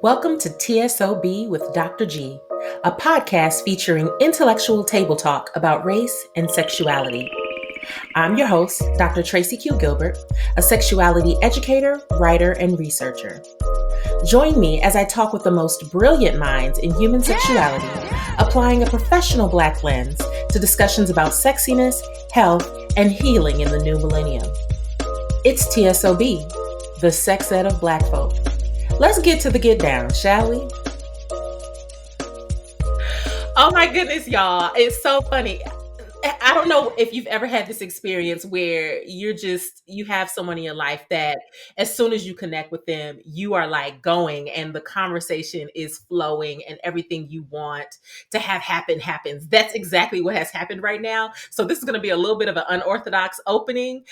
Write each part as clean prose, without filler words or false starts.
Welcome to TSOB with Dr. G, a podcast featuring intellectual table talk about race and sexuality. I'm your host, Dr. Tracy Q. Gilbert, a sexuality educator, writer, and researcher. Join me as I talk with the most brilliant minds in human sexuality, applying a professional Black lens to discussions about sexiness, health, and healing in the new millennium. It's TSOB, the sex ed of Black folk. Let's get to the get down, shall we? Oh my goodness, y'all. It's so funny. I don't know if you've ever had this experience where you have someone in your life that as soon as you connect with them, you are like going and the conversation is flowing and everything you want to have happen happens. That's exactly what has happened right now. So this is going to be a little bit of an unorthodox opening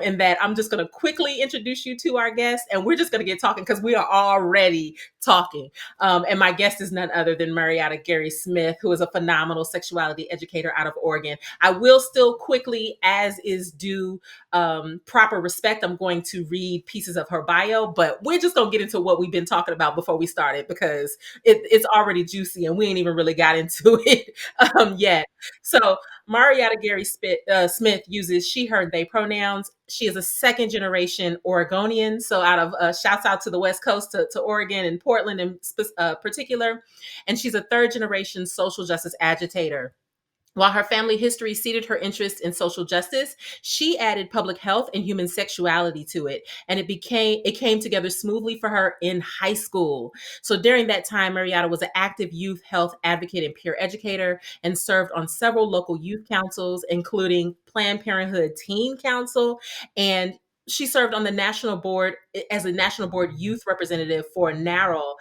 in that I'm just going to quickly introduce you to our guest and we're just going to get talking because we are already talking. And my guest is none other than Mariotta Gary-Smith, who is a phenomenal sexuality educator out of Oregon. I will still quickly, as is due proper respect, I'm going to read pieces of her bio, but we're just going to get into what we've been talking about before we started because it's already juicy and we ain't even really got into it yet. So Mariotta Gary-Smith uses she, her, they pronouns. She is a second generation Oregonian. So out of shouts out to the West Coast, to Oregon and Portland in particular. And she's a third generation social justice agitator. While her family history seeded her interest in social justice, she added public health and human sexuality to it, and it came together smoothly for her in high school. So during that time, Mariotta was an active youth health advocate and peer educator, and served on several local youth councils, including Planned Parenthood Teen Council, and she served on the national board as a national board youth representative for NARAL,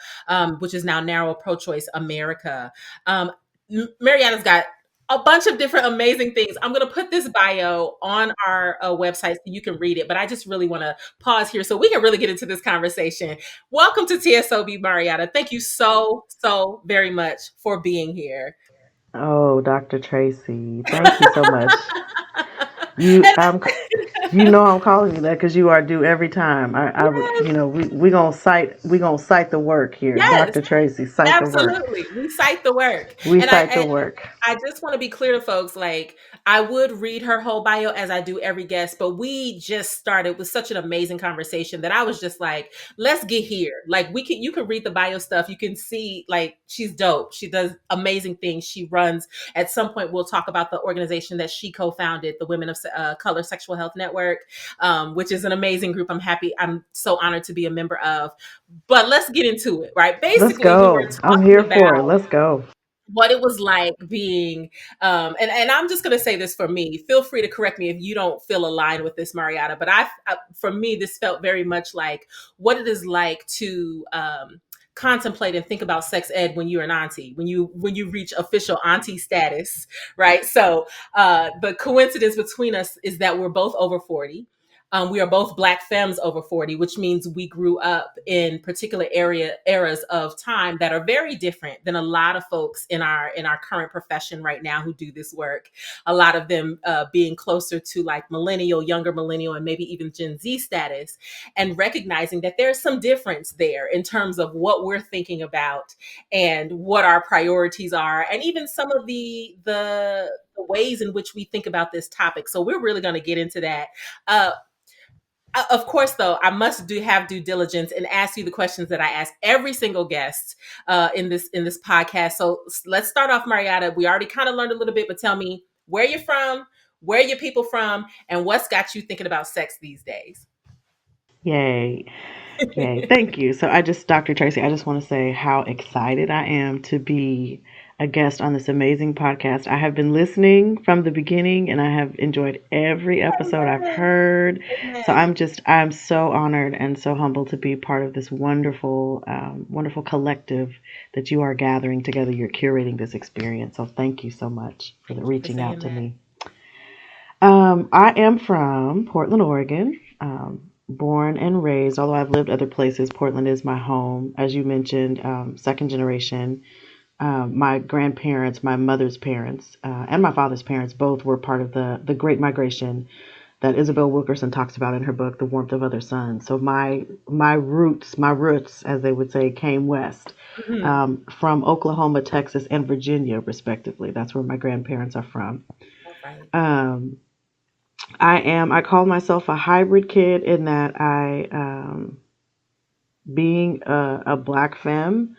which is now NARAL Pro-Choice America. Mariotta's got a bunch of different amazing things. I'm going to put this bio on our website so you can read it, but I just really want to pause here so we can really get into this conversation. Welcome to TSOB, Mariotta. Thank you so very much for being here. Oh, Dr. Tracy, thank you so much. You know I'm calling you that because you are due every time. Yes. We gonna cite the work here, Yes, Dr. Tracy. Cite the work. absolutely. We cite the work. We And cite the work. I just want to be clear to folks, like I would read her whole bio as I do every guest, but we just started with such an amazing conversation that I was just like, let's get here. Like you can read the bio stuff. You can see like she's dope. She does amazing things. She runs, at some point we'll talk about the organization that she co-founded, the Women of Color Sexual Health Network, which is an amazing group. I'm so honored to be a member of. But let's get into it, right? Let's Basically, we were go. I'm talking here for it. about Let's go. what it was like being, and I'm just going to say this for me. Feel free to correct me if you don't feel aligned with this, Mariotta. But for me, this felt very much like what it is like to contemplate and think about sex ed when you're an auntie, when you reach official auntie status, right? So the coincidence between us is that we're both over 40. We are both Black femmes over 40, which means we grew up in particular eras of time that are very different than a lot of folks in our current profession right now who do this work. A lot of them being closer to like millennial, younger millennial, and maybe even Gen Z status, and recognizing that there's some difference there in terms of what we're thinking about and what our priorities are, and even some of the ways in which we think about this topic. So we're really going to get into that. Of course, though, I must have due diligence and ask you the questions that I ask every single guest in this podcast. So let's start off, Mariotta. We already kind of learned a little bit, but tell me where you're from, where your people from, and what's got you thinking about sex these days. Yay. Yay. Thank you. So Dr. Tracy, I just want to say how excited I am to be a guest on this amazing podcast. I have been listening from the beginning and I have enjoyed every episode I've heard. So I'm so honored and so humbled to be part of this wonderful, wonderful collective that you are gathering together. You're curating this experience. So thank you so much for reaching out to me. I am from Portland, Oregon. Born and raised, although I've lived other places, Portland is my home. As you mentioned, second generation. My grandparents, my mother's parents, and my father's parents both were part of the Great Migration that Isabel Wilkerson talks about in her book, The Warmth of Other Suns. So my roots, as they would say, came west, Mhm. from Oklahoma, Texas, and Virginia, respectively. That's where my grandparents are from. All right. Um, I call myself a hybrid kid in that being a black femme,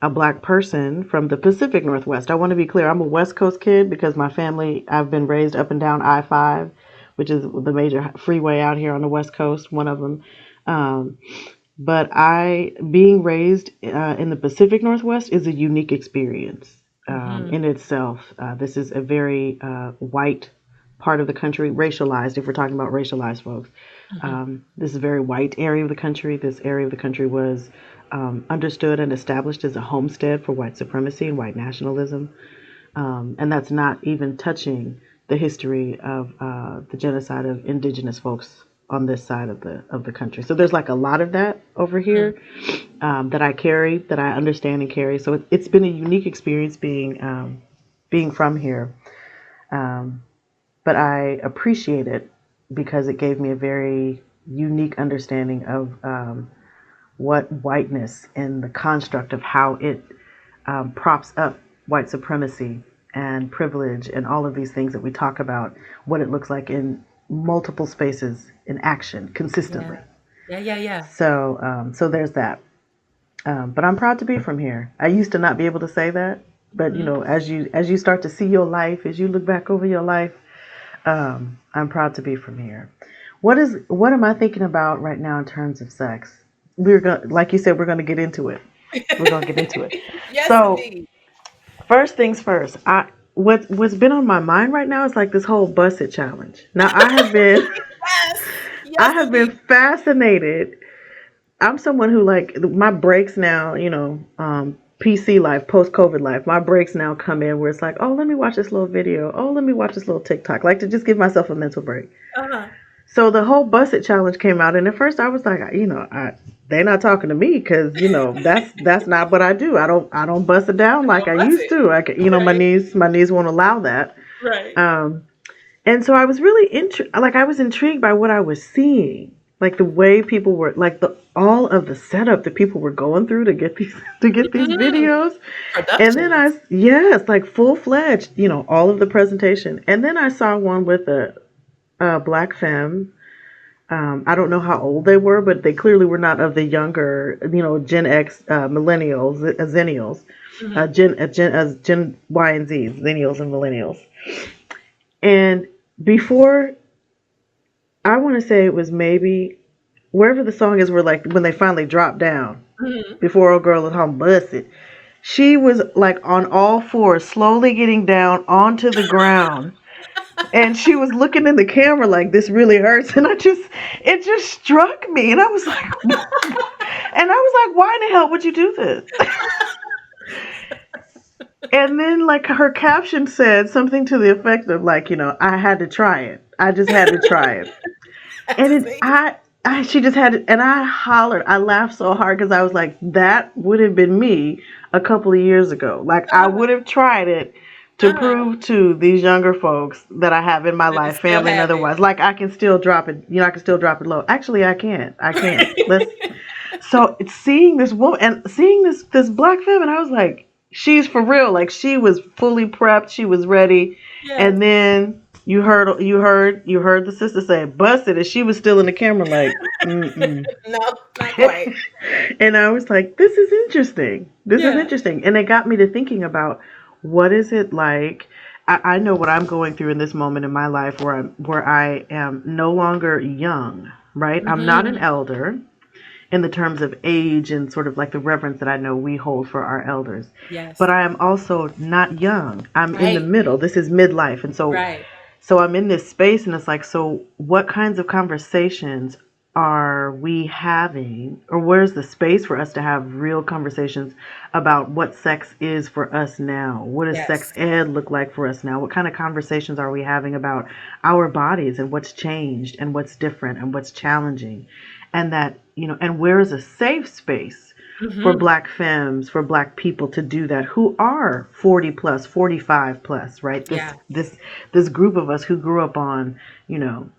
a black person from the Pacific Northwest. I want to be clear, I'm a West Coast kid because my family, I've been raised up and down I-5, which is the major freeway out here on the West Coast, one of them. Um, but being raised in the Pacific Northwest is a unique experience Mhm. in itself. This is a very white part of the country, racialized, if we're talking about racialized folks. Mhm. This is a very white area of the country. This area of the country was understood and established as a homestead for white supremacy and white nationalism. And that's not even touching the history of the genocide of indigenous folks on this side of the country. So there's like a lot of that over Mhm. here that I carry, that I understand and carry. So it's been a unique experience being from here, um, but I appreciate it because it gave me a very unique understanding of what whiteness and the construct of how it props up white supremacy and privilege and all of these things that we talk about, what it looks like in multiple spaces in action Yeah. consistently. Yeah, yeah, yeah. So there's that. But I'm proud to be from here. I used to not be able to say that, but Mhm. as you start to see your life, as you look back over your life, I'm proud to be from here. What am I thinking about right now in terms of sex? We're going, like you said, we're going to get into it. We're going to get into it. Yes, So indeed. first things first, what's been on my mind right now is like this whole busset challenge. Now Yes. I Yes, have been indeed. fascinated. I'm someone who like my breaks now, PC life, post COVID life. My breaks now come in where it's like, oh, let me watch this little video. Oh, let me watch this little TikTok. Like to just give myself a mental break. Uh-huh. So the whole busset challenge came out, and at first I was like, they're not talking to me because that's not what I do. I don't bust it down I like don't I bust used it. to. My Right. knees won't allow that. Right. Um, and so I was really I was intrigued by what I was seeing, like the way people were, like the all of the setup that people were going through to get these Mhm. videos. And then Productions. yes, like full fledged, all of the presentation. And then I saw one with a black femme. I don't know how old they were, but they clearly were not of the younger, Gen X, millennials, zennials, Mhm. Gen Y and Z, zennials and millennials. And before, I want to say it was maybe wherever the song is, where like when they finally dropped down, Mhm. before old girl was home busted, she was like on all fours, slowly getting down onto the ground. And she was looking in the camera like, this really hurts. And it just struck me. And I was like, why in the hell would you do this? And then like her caption said something to the effect of like, I had to try it. I just had to try it. That's And amazing. she just had it. And I hollered. I laughed so hard because I was like, that would have been me a couple of years ago. Like I Uh-huh. would have tried it to Uh-huh. prove to these younger folks that I have in my That you life, still family and have it. otherwise, like I can still drop it. I can still drop it low. Actually, I can't. I can't. Let's. So it's seeing this woman and seeing this black femme, and I was like, she's for real. Like she was fully prepped. She was ready. Yes. And then you heard the sister say busted, and she was still in the camera like, mm-mm. No, not quite. And I was like, this is interesting. This is Yeah. interesting. And it got me to thinking about what is it like. I know what I'm going through in this moment in my life where I am no longer young, right? I'm not an Mhm. elder in the terms of age and sort of like the reverence that I know we hold for our elders. But Yes. I am also not young. I'm in the Right. middle. This is midlife. And Right. so I'm in this space, and it's like, so what kinds of conversations are we having, or where's the space for us to have real conversations about what sex is for us now? What does sex Yes. ed look like for us now? What kind of conversations are we having about our bodies and what's changed and what's different and what's challenging? And that, and where is a safe space for Mm-hmm. Black femmes, for Black people to do that who are 40 plus, 45 plus, right? Yeah. This group of us who grew up on,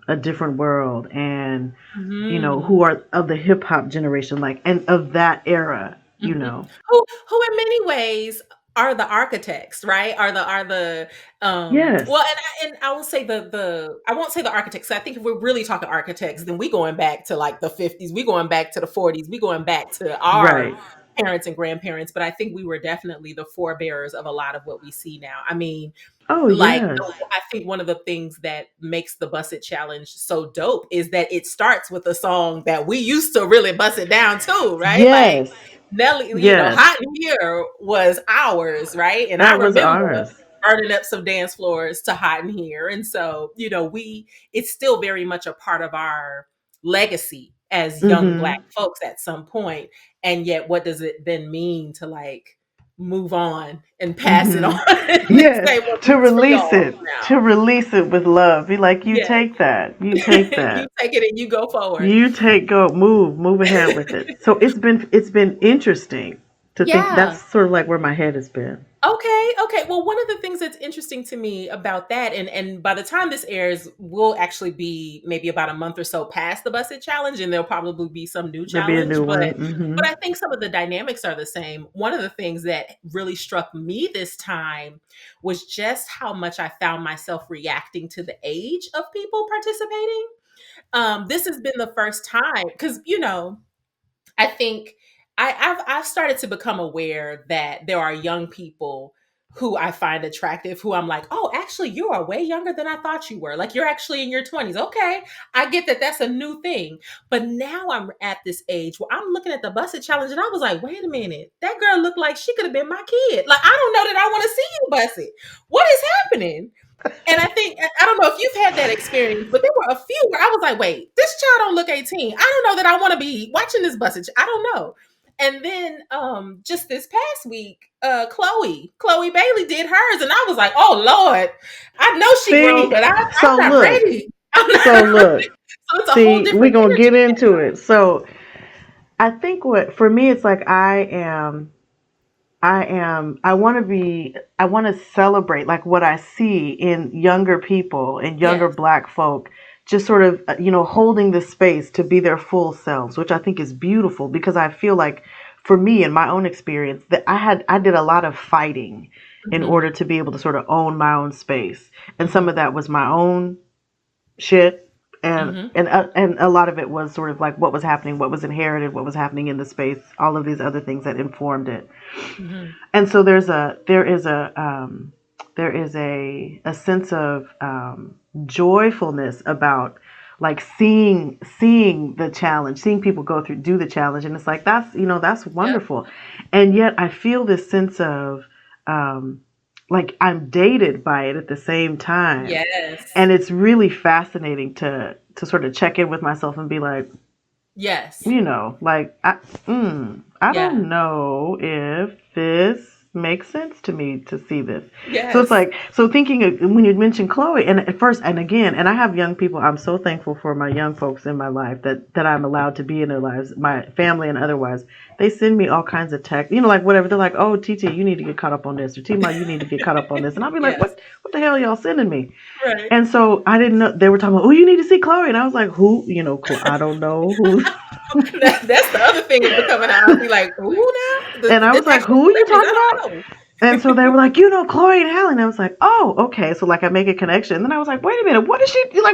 a different world, and Mm-hmm. who are of the hip hop generation, like, and of that era, Mhm. Who in many ways are the architects, right? Are the Yes. well, and I will say the I won't say the architects. I think if we're really talking architects, then we going back to like the 50s, we going back to the 40s, we going back to our Right. parents and grandparents, but I think we were definitely the forebearers of a lot of what we see now. I mean, Oh, like, yes. I think one of the things that makes the Bust It Challenge so dope is that it starts with a song that we used to really bust it down to, right? Like Yes. Nelly, Yes. Hot in Here was ours, right? And I That was remember ours. burning up some dance floors to Hot in Here. And so, it's still very much a part of our legacy as young Black Mm-hmm. folks at some point. And yet, what does it then mean to like move on and pass it on Mm-hmm. and Yes. say, well, To this is for release y'all it. To now. release it with love. Be like, you Yes. take that. You take You that. take it and you go forward. You move ahead with it. So it's been interesting to think. Yeah. That's sort of like where my head has been. Okay, okay. Well, one of the things that's interesting to me about that, and by the time this airs, we'll actually be maybe about a month or so past the Busted Challenge, and there'll probably be some new There'll be a challenge. new But one. Mm-hmm. I think some of the dynamics are the same. One of the things that really struck me this time was just how much I found myself reacting to the age of people participating. This has been the first time because I think I've started to become aware that there are young people who I find attractive, who I'm like, oh, actually, you are way younger than I thought you were. Like, you're actually in your 20s. Okay, I get that that's a new thing. But now I'm at this age where I'm looking at the Busted Challenge and I was like, wait a minute, that girl looked like she could have been my kid. Like, I don't know that I want to see you busted. What is happening? And I don't know if you've had that experience, but there were a few where I was like, wait, this child don't look 18. I don't know that I want to be watching this busage. I don't know. And then just this past week, Chloe Bailey did hers, and I was like, oh Lord, I know she grown, See, but I'm so not look, ready. I'm so not ready. look. So it's a whole See, we're different gonna get energy into it. So I think what for me it's like I want to celebrate like what I see in younger people and now. younger Yes. Black folk, just sort of holding the space to be their full selves, which I think is beautiful, because I feel like for me in my own experience that I did a lot of fighting in Mm-hmm. order to be able to sort of own my own space, and some Mm-hmm. of that was my own shit, and Mm-hmm. and a lot of it was sort of like what was happening, what was inherited, what was happening in the space, all of these other things that informed it. Mm-hmm. And so there is a sense of joyfulness about like seeing the challenge, seeing people go through do the challenge, and it's like that's Yep. wonderful. And yet I feel this sense of um, like I'm dated by it at the same time, Yes. and it's really fascinating to sort of check in with myself and be like, Yes. like I Yeah. don't know if this makes sense to me to see this. So it's Yes. like, so thinking of, when you mentioned Chloe, and at first, and again, and I have young people. I'm so thankful for my young folks in my life that I'm allowed to be in their lives, my family and otherwise. They send me all kinds of text, like whatever. They're like, "Oh, TT, you need to get caught up on this," or "Tima, you need to get caught up on this," and I'll be like, Yes. "What the hell are y'all sending me?" Right. And so I didn't know they were talking about, "Oh, you need to see Chloe," and I was like, "Who? I don't know who." That's the other thing is becoming out. I'll be like, who now? And I It's was like, actually "Who are you celebrities. talking I about?" don't know. And so they were like, Chloe and Hallie. And I was like, "Oh, okay." So like I make a connection. And then I was like, "Wait a minute, what is she doing?"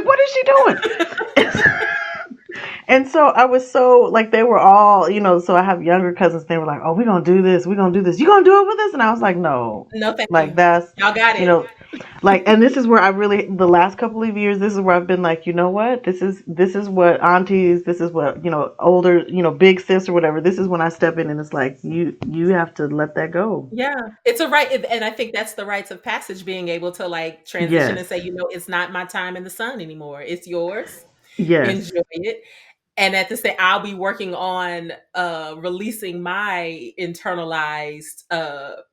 And so I was so like, they were all, so I have younger cousins. They were like, "Oh, we're gonna do this. We're gonna do this. You gonna do it with us?" And I was like, "No." No, thank Like you. that's, Y'all got you it. know, like, and this is where I really, the last couple of years, this is where I've been like, you know what, this is what aunties, this is what, older, big sis or whatever, this is when I step in, and it's like, you have to let that go. Yeah, it's a right, and I think that's the rites of passage, being able to like transition Yes. and say, it's not my time in the sun anymore. It's yours. Yes. Enjoy it. And at the same, I'll be working on releasing my internalized the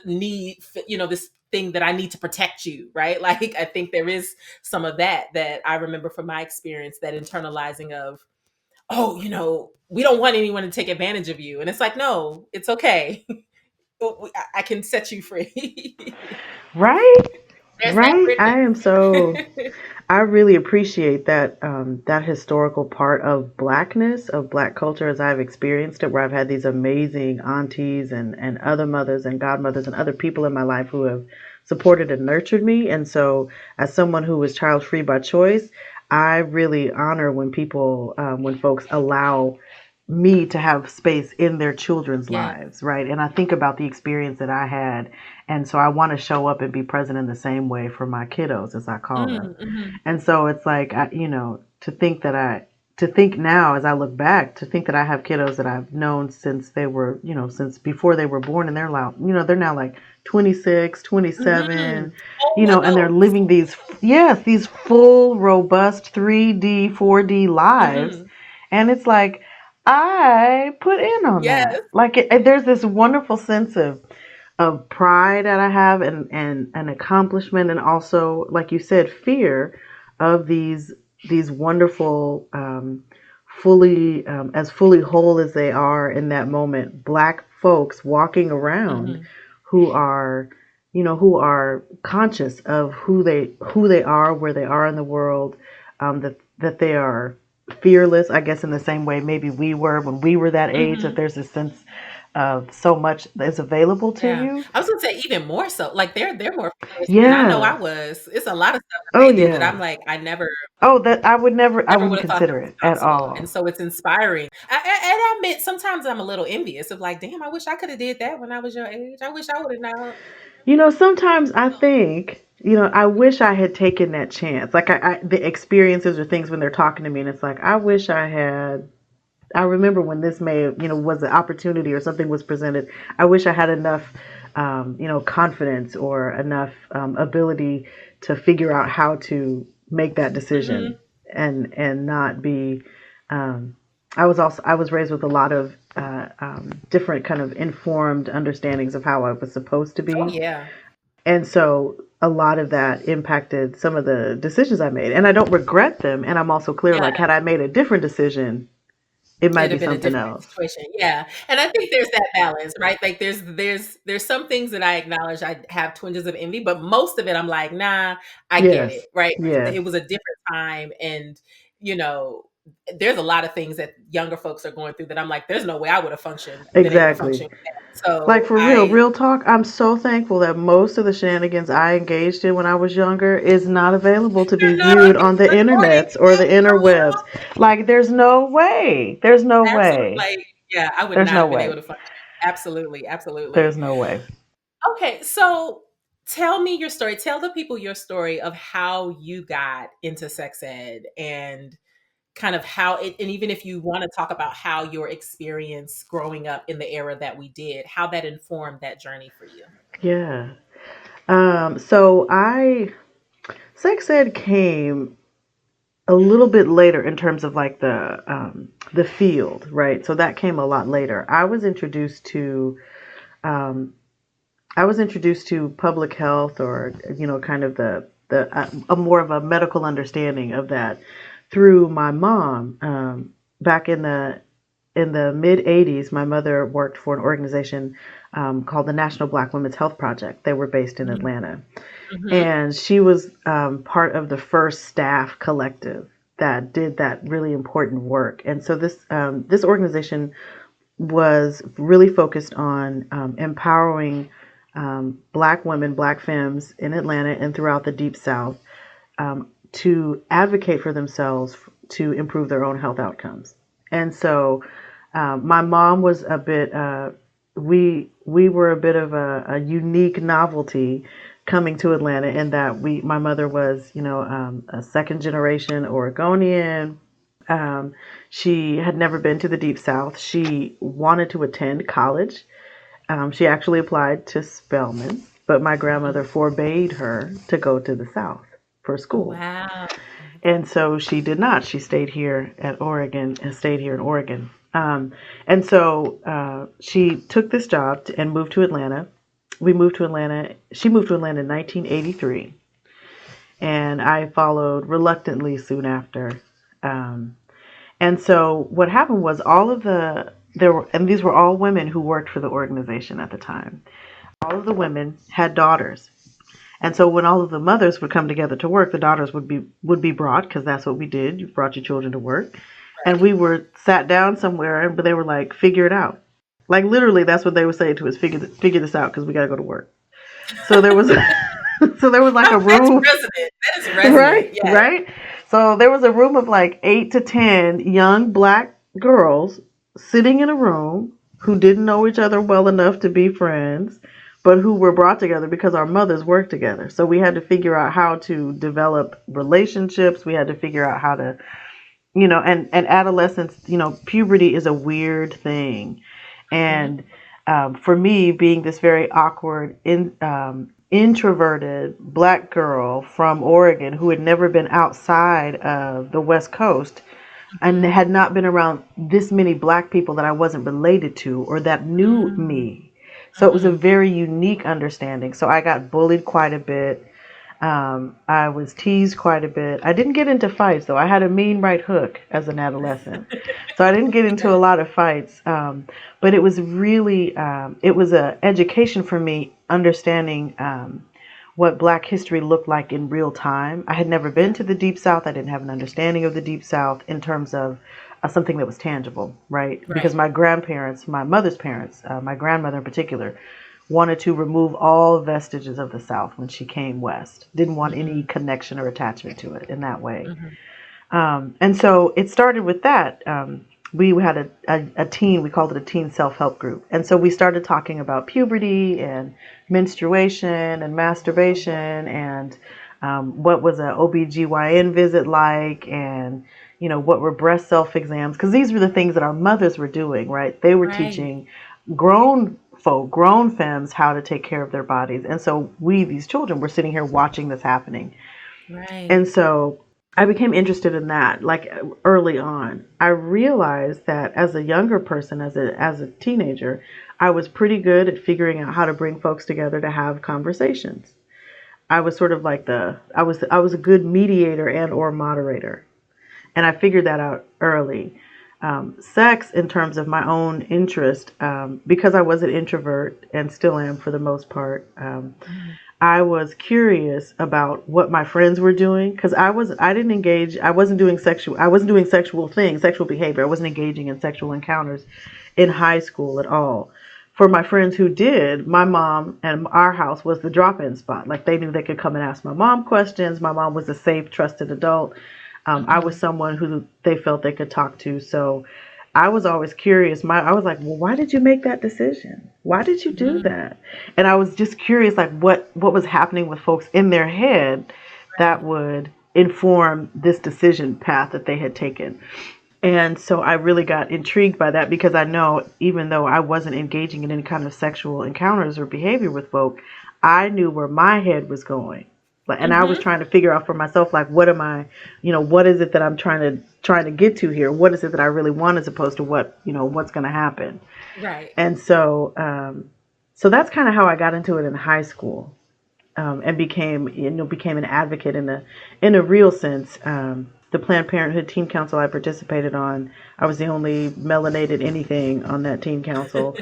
need, this thing that I need to protect you, right? Like I think there is some of that I remember from my experience, that internalizing of, oh, we don't want anyone to take advantage of you. And it's like, no, it's okay. I can set you free. Right? There's that Right? Brittany. I really appreciate that that historical part of blackness, of black culture as I've experienced it, where I've had these amazing aunties and other mothers and godmothers and other people in my life who have supported and nurtured me. And so, as someone who was child free by choice, I really honor when people, when folks allow me to have space in their children's Yeah. lives, right? And I think about the experience that I had, and so I want to show up and be present in the same way for my kiddos, as I call them. Mm-hmm. And so it's like, to think that to think now as I look back, to think that I have kiddos that I've known since they were, since before they were born, and they're loud, they're now like 26, Mm-hmm. 27, Oh, and they're adults. living these full, robust 3D, 4D lives. Mm-hmm. And it's like, I put in on Yes. that. Like, there's this wonderful sense of pride that I have, and an accomplishment, and also, like you said, fear of these wonderful, fully, as fully whole as they are in that moment, black folks walking around Mm-hmm. who are, who are conscious of who they are, where they are in the world, that they are fearless, I guess, in the same way maybe we were when we were that age, that Mm-hmm. there's a sense of so much that's available to Yeah. you. I was gonna say even more so. Like they're more fearless than I know I Yeah. was. It's a lot of stuff that Oh they do that yeah. I'm like, I never Oh, that I never wouldn't would have thought that consider was it at possible. And all. so it's inspiring. And I admit sometimes I'm a little envious of like, damn, I wish I could have did that when I was your age. I wish I would have known. Sometimes I think, I wish I had taken that chance. Like, the experiences or things when they're talking to me, and it's like, I wish I had. I remember when this may have, was an opportunity or something was presented. I wish I had enough, confidence or enough, ability to figure out how to make that Hmm. decision, and not be. Um, I was raised with a lot of, different kind of informed understandings of how I was supposed to Oh be, yeah. and so a lot of that impacted some of the decisions I made, and I don't regret them. And I'm also clear, Yeah. like, had I made a different decision, it might It'd be have been a something different else. situation. Yeah. And I think there's that balance, right? Like there's some things that I acknowledge I have twinges of envy, but most of it I'm like, nah, I get it, Yes, right? yes, It was a different time. And, you know, there's a lot of things that younger folks are going through that I'm like, there's no way I would have been able to exactly. function with that. Like, So for real, I real talk, I'm so thankful that most of the shenanigans I engaged in when I was younger is not available to be they're not on viewed on the recording. internets or the interwebs. Like, there's no way. There's no Absolutely. way. Like, yeah, I would There's not no have been able way. to function. Absolutely. There's Absolutely. no way. Okay, so tell me your story. Tell the people your story of how you got into sex ed and kind of how it, and even if you want to talk about how your experience growing up in the era that we did, how that informed that journey for you. Yeah. So sex ed came a little bit later in terms of, like, the field, right? So that came a lot later. Um, I was introduced to public health, or, kind of the a more of a medical understanding of that through my mom. Back in the mid '80s, my mother worked for an organization, called the National Black Women's Health Project. They were based in Mhm. Atlanta, Mhm. and she was, part of the first staff collective that did that really important work. And so this organization was really focused on, empowering, Black women, Black femmes in Atlanta and throughout the Deep South, to advocate for themselves to improve their own health outcomes. And so, my mom was a bit, we were a bit of a unique novelty coming to Atlanta, in that my mother was, a second generation Oregonian. Um, she had never been to the Deep South. She wanted to attend college. She actually applied to Spelman, but my Mhm. grandmother forbade her to go to the South for Oh, school. wow. And so she did not. She stayed here at Oregon and stayed here in Oregon. And so, she took this job and moved to Atlanta. We moved to Atlanta. She moved to Atlanta in 1983, and I followed reluctantly soon after. Um, And so what happened was and these were all women who worked for the organization at the time. All of the women had daughters. And so when all of the mothers would come together to work, the daughters would be brought, because that's what we did. You brought your children to work. And we were sat down somewhere, but they were like, figure it out. Like literally, that's what they would say to us: figure this out, because we got to go to work. So there was, so there was like a room. That's resonant. That is resonant. Right, Yeah. right. So there was a room of like 8 to 10 young black girls sitting in a room who didn't know each other well enough to be friends, but who were brought together because our mothers worked together. So we had to figure out how to develop relationships. We had to figure out how to, and adolescence, puberty is a weird thing. And for me, being this very awkward, introverted black girl from Oregon who had never been outside of the West Coast and had not been around this many black people that I wasn't related to or that knew me. So it was a very unique understanding. So I got bullied quite a bit. I was teased quite a bit. I didn't get into fights, though. I had a mean right hook as an adolescent. So I didn't get into a lot of fights. But it was really, it was an education for me, understanding what Black history looked like in real time. I had never been to the Deep South. I didn't have an understanding of the Deep South in terms of something that was tangible, right? Because my grandparents, my mother's parents, my grandmother in particular, wanted to remove all vestiges of the South when she came west. Didn't want any connection or attachment to it in that way. And so it started with that. We had a teen, we called it a teen self-help group. And so we started talking about puberty and menstruation and masturbation and what was an OBGYN visit like, and what were breast self-exams, because these were the things that our mothers were doing, right? They were teaching grown femmes how to take care of their bodies. And so we, these children, were sitting here watching this happening. And so I became interested in that, like early on. I realized that as a younger person, as a teenager, I was pretty good at figuring out how to bring folks together to have conversations. I was sort of like I was a good mediator and or moderator. And I figured that out early. Sex, in terms of my own interest, because I was an introvert and still am for the most part, I was curious about what my friends were doing, because I wasn't doing sexual things, sexual behavior. I wasn't engaging in sexual encounters in high school at all. For my friends who did, my mom and our house was the drop-in spot. Like, they knew they could come and ask my mom questions. My mom was a safe, trusted adult. I was someone who they felt they could talk to. So I was always curious. I was like, well, why did you make that decision? Why did you do that? And I was just curious, like what was happening with folks in their head that would inform this decision path that they had taken. And so I really got intrigued by that, because I know, even though I wasn't engaging in any kind of sexual encounters or behavior with folk, I knew where my head was going. And I was trying to figure out for myself, like, what am I, what is it that I'm trying to get to here? What is it that I really want, as opposed to what, what's going to happen? Right. And so, so that's kind of how I got into it in high school, and became an advocate in a real sense. The Planned Parenthood Teen Council I participated on, I was the only melanated anything on that teen council,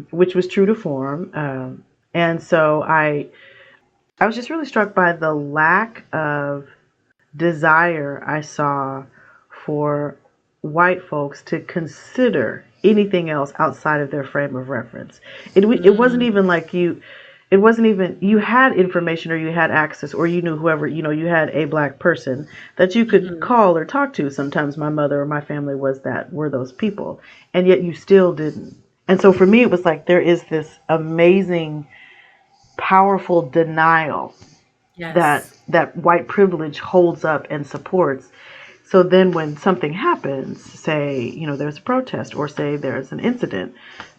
which was true to form. And so I was just really struck by the lack of desire I saw for white folks to consider anything else outside of their frame of reference. It wasn't even like you had information, or you had access, or you knew whoever, you had a black person that you could call or talk to. Sometimes my mother or my family were those people, and yet you still didn't. And so for me, it was like, there is this amazing, powerful denial that white privilege holds up and supports. So then when something happens, say, there's a protest, or say there's an incident,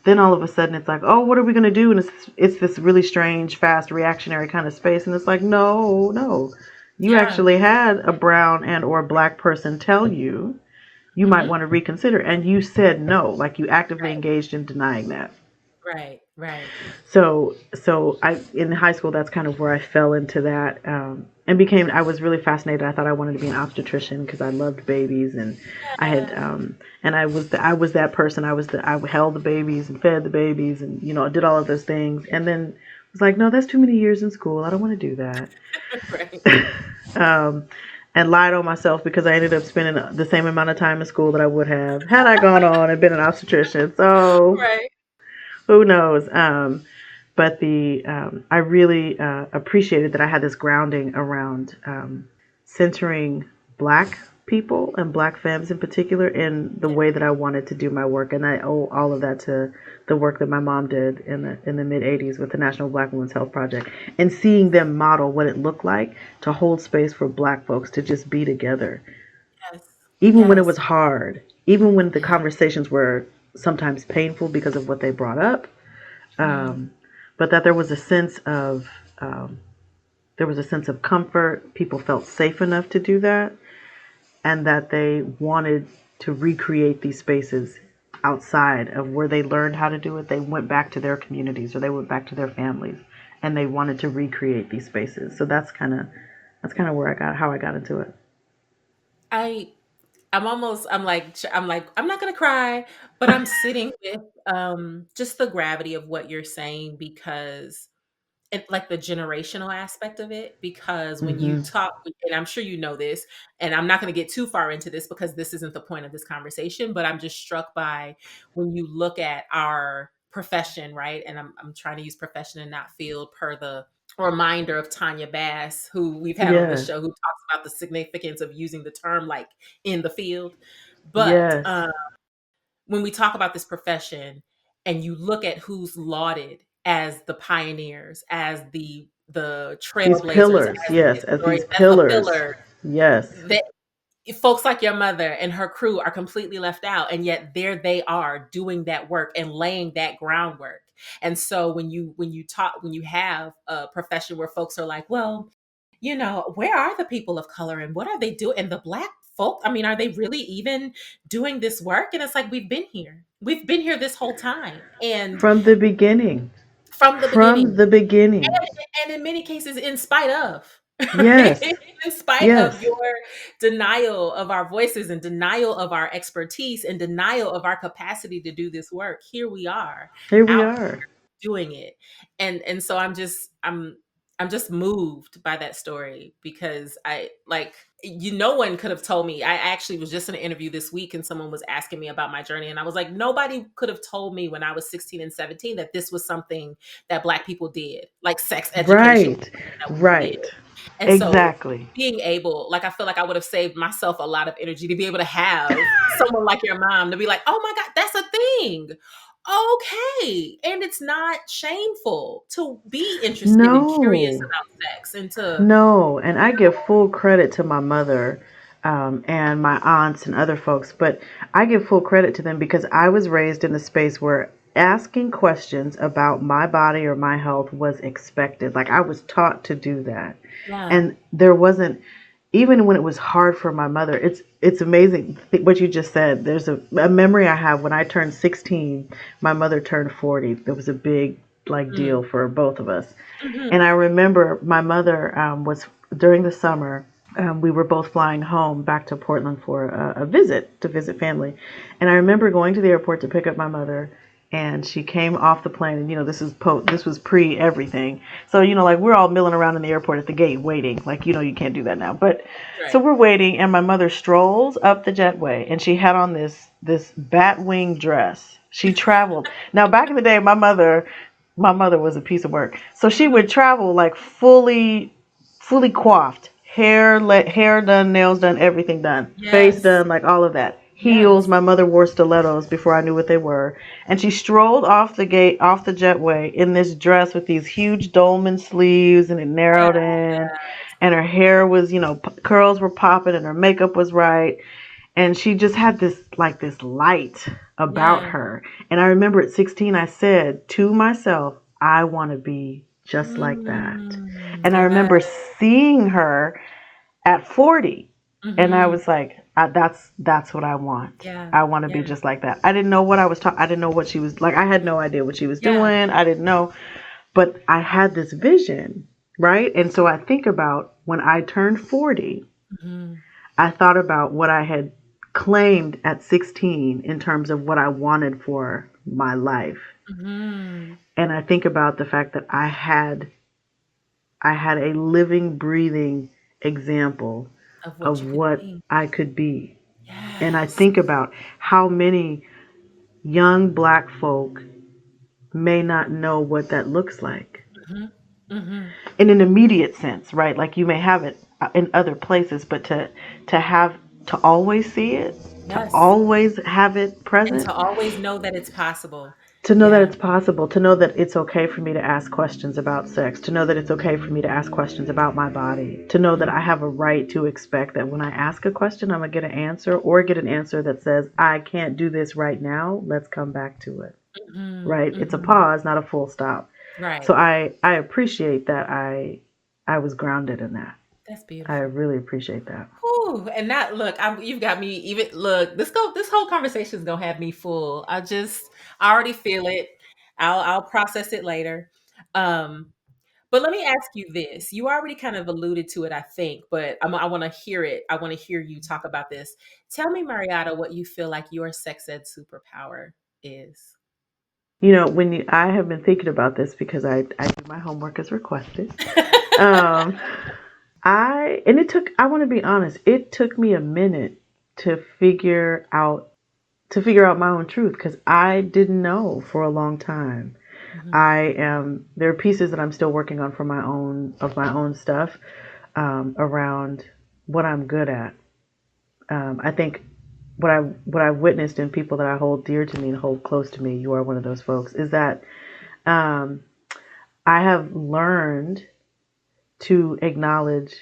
then all of a sudden it's like, oh, what are we going to do? And it's this really strange, fast, reactionary kind of space. And it's like, no, you actually had a brown and or black person tell you might want to reconsider. And you said no, like you actively engaged in denying that. Right. Right. So I in high school, that's kind of where I fell into that, and became. I was really fascinated. I thought I wanted to be an obstetrician because I loved babies, and I had Yeah. and I was that person. I held the babies and fed the babies, and did all of those things, and then was like, no, that's too many years in school. I don't want to do that. Right. um, and lied on myself because I ended up spending the same amount of time in school that I would have had I gone on and been an obstetrician. So Right. who knows? But the I really appreciated that I had this grounding around centering Black people and Black femmes in particular in the way that I wanted to do my work, and I owe all of that to the work that my mom did in the mid '80s with the National Black Women's Health Project, and seeing them model what it looked like to hold space for Black folks to just be together, Yes. even when it was Yes. hard, even when the conversations were sometimes painful because of what they brought up, Mm. um, but that um, there was a sense of comfort. People felt safe enough to do that, and that they wanted to recreate these spaces outside of where they learned how to do it. They went back to their communities or they went back to their families, and they wanted to recreate these spaces. So that's kind of where I got how I got into it. I I'm not gonna cry, but I'm sitting with just the gravity of what you're saying because like the generational aspect of it, because when you Mm-hmm. talk, and I'm sure you know this, and I'm not going to get too far into this because this isn't the point of this conversation, but I'm just struck by when you look at our profession, right? And I'm trying to use profession and not field per the reminder of Tanya Bass, who we've had on this Yes. show, who talks about the significance of using the term like in the field. But Yes. when we talk about this profession and you look at who's lauded as the pioneers, as the These trailblazers, pillars, as the yes, as these historians, as the pillars. pillars, Yes. that folks like your mother and her crew are completely left out, and yet there they are doing that work and laying that groundwork. And so when you have a profession where folks are like, well, where are the people of color and what are they doing? And the Black folk, I mean, are they really even doing this work? And it's like, we've been here. We've been here this whole time. And From the beginning. from the From beginning, the beginning. and in many cases, in spite of, right? Yes. In spite of Yes. your denial of our voices and denial of our expertise and denial of our capacity to do this work, here we are Here we out are. doing it. And so I'm just moved by that story because I like no one could have told me. I actually was just in an interview this week and someone was asking me about my journey and I was like, nobody could have told me when I was 16 and 17 that this was something that Black people did, like sex education was Right. something that we did. Right. And so Exactly. being able, like I feel like I would have saved myself a lot of energy to be able to have someone like your mom to be like, "Oh my god, that's a thing." Okay. And it's not shameful to be interested and curious No. about sex and to, No, and I give full credit to my mother, and my aunts and other folks, but I give full credit to them because I was raised in a space where asking questions about my body or my health was expected. Like I was taught to do that. yeah. And there wasn't, even when it was hard for my mother, it's amazing what you just said. There's a memory I have when I turned 16, my mother turned 40. There was a big like Mm. deal for both of us. And Mhm. I remember my mother was during the summer. We were both flying home back to Portland for a visit to visit family, and I remember going to the airport to pick up my mother. And she came off the plane, and this was pre everything. So like we're all milling around in the airport at the gate waiting. Like you can't do that now. But so Right. we're waiting, and my mother strolls up the jetway, and she had on this bat wing dress. She traveled. Now back in the day, my mother was a piece of work. So she would travel like fully coiffed, hair done, nails done, everything done, face Yes. done, like all of that. Heels. Yes. My mother wore stilettos before I knew what they were, and she strolled off the jetway in this dress with these huge dolman sleeves, and it narrowed in, and her hair was, curls were popping, and her makeup was right, and she just had this light about Yeah. her. And I remember at 16 I said to myself, I want to be just like that. Mm. And I Yeah. remember seeing her at 40, and I Mhm. was like, That's what I want. Yeah. I want to be Yeah. just like that. I didn't know what I was talking. I didn't know what she was like. I had no idea what she was Yeah. doing. I didn't know, but I had this vision, right? And so I think about when I turned 40, Mhm. I thought about what I had claimed at 16 in terms of what I wanted for my life. Mhm. And I think about the fact that I had a living, breathing example Of what of you could what be. I could be. And I Yes. think about how many young black folk may not know what that looks like Mhm. Mhm. in an immediate sense, right? Like you may have it in other places, but to always see it, to Yes. always have it And to present, always know that it's possible. to know that Yeah. it's possible, to know that it's okay for me to ask questions about sex, to know that it's okay for me to ask questions about my body, to know that Mhm. I have a right to expect that when I ask a question, I'm going to get an answer or get an answer that says, I can't do this right now. Let's come back to it. Mhm. Right? It's a Mhm. pause, not a full stop. So Right. I appreciate that I was grounded in that. That's I beautiful. really appreciate that. Whew, and that look, you've got me even look. This whole conversation is gonna have me full. I already feel it. I'll process it later. Um, but let me ask you this. You already kind of alluded to it, I think, but I want to hear it. I want to hear you talk about this. Tell me, Marietta, what you feel like your sex ed superpower is. I have been thinking about this because I do my homework as requested. Um, I want to be honest, it took me a minute to figure out my own truth because I didn't know for a long time. Mhm. There are pieces that I'm still working on for my own stuff around what I'm good at. I think what I've witnessed in people that I hold dear to me and hold close to me, you are one of those folks, is that um, I have learned to acknowledge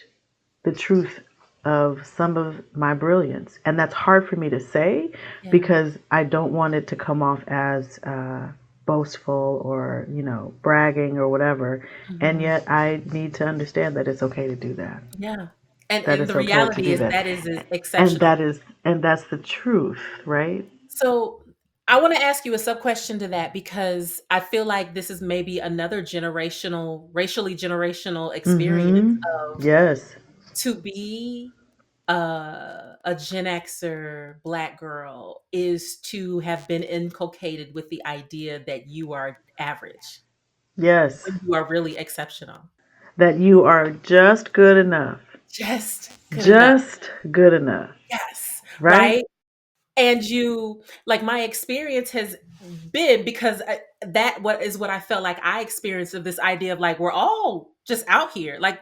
the truth of some of my brilliance, and that's hard for me to say Yeah. because I don't want it to come off as boastful or bragging or whatever. And Mhm. yet, I need to understand that it's okay to do that. Yeah. And That the it's okay to reality do is that, that is and exceptional. that's the truth, right? So I want to ask you a sub question to that because I feel like this is maybe another racially generational experience Mm-hmm. of Yes. to be a Gen Xer black girl is to have been inculcated with the idea that you are average Yes. when you are really exceptional. That you are just good enough. Just good enough. Just good enough. Yes. Right? Right. And you like my experience has been because what I felt like I experienced of this idea of like we're all just out here like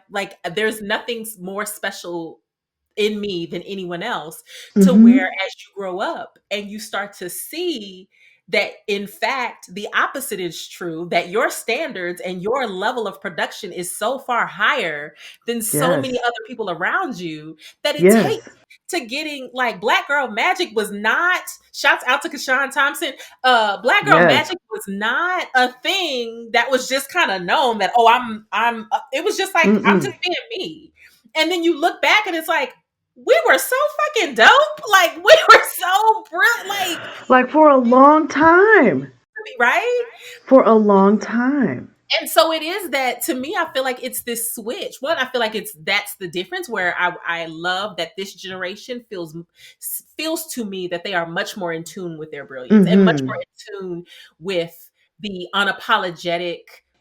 there's nothing more special in me than anyone else, to where Mm-hmm. as you grow up and you start to see that in fact the opposite is true, that your standards and your level of production is so far higher than so many Yes. other people around you that it takes Yes. to getting like Black Girl Magic was not, shouts out to Kashawn Thompson, Black Girl Yes. Magic was not a thing that was just kind of known that, oh, I'm it was just like I'm Mm-mm. just being me. And then you look back and it's like we were so fucking dope. Like we were so brilliant. Like for a long time. Right? For a long time. And so it is that to me, I feel like it's this switch. One, I feel like that's the difference where I love that this generation feels to me that they are much more in tune with their brilliance and much more Mm-hmm. in tune with the unapologetic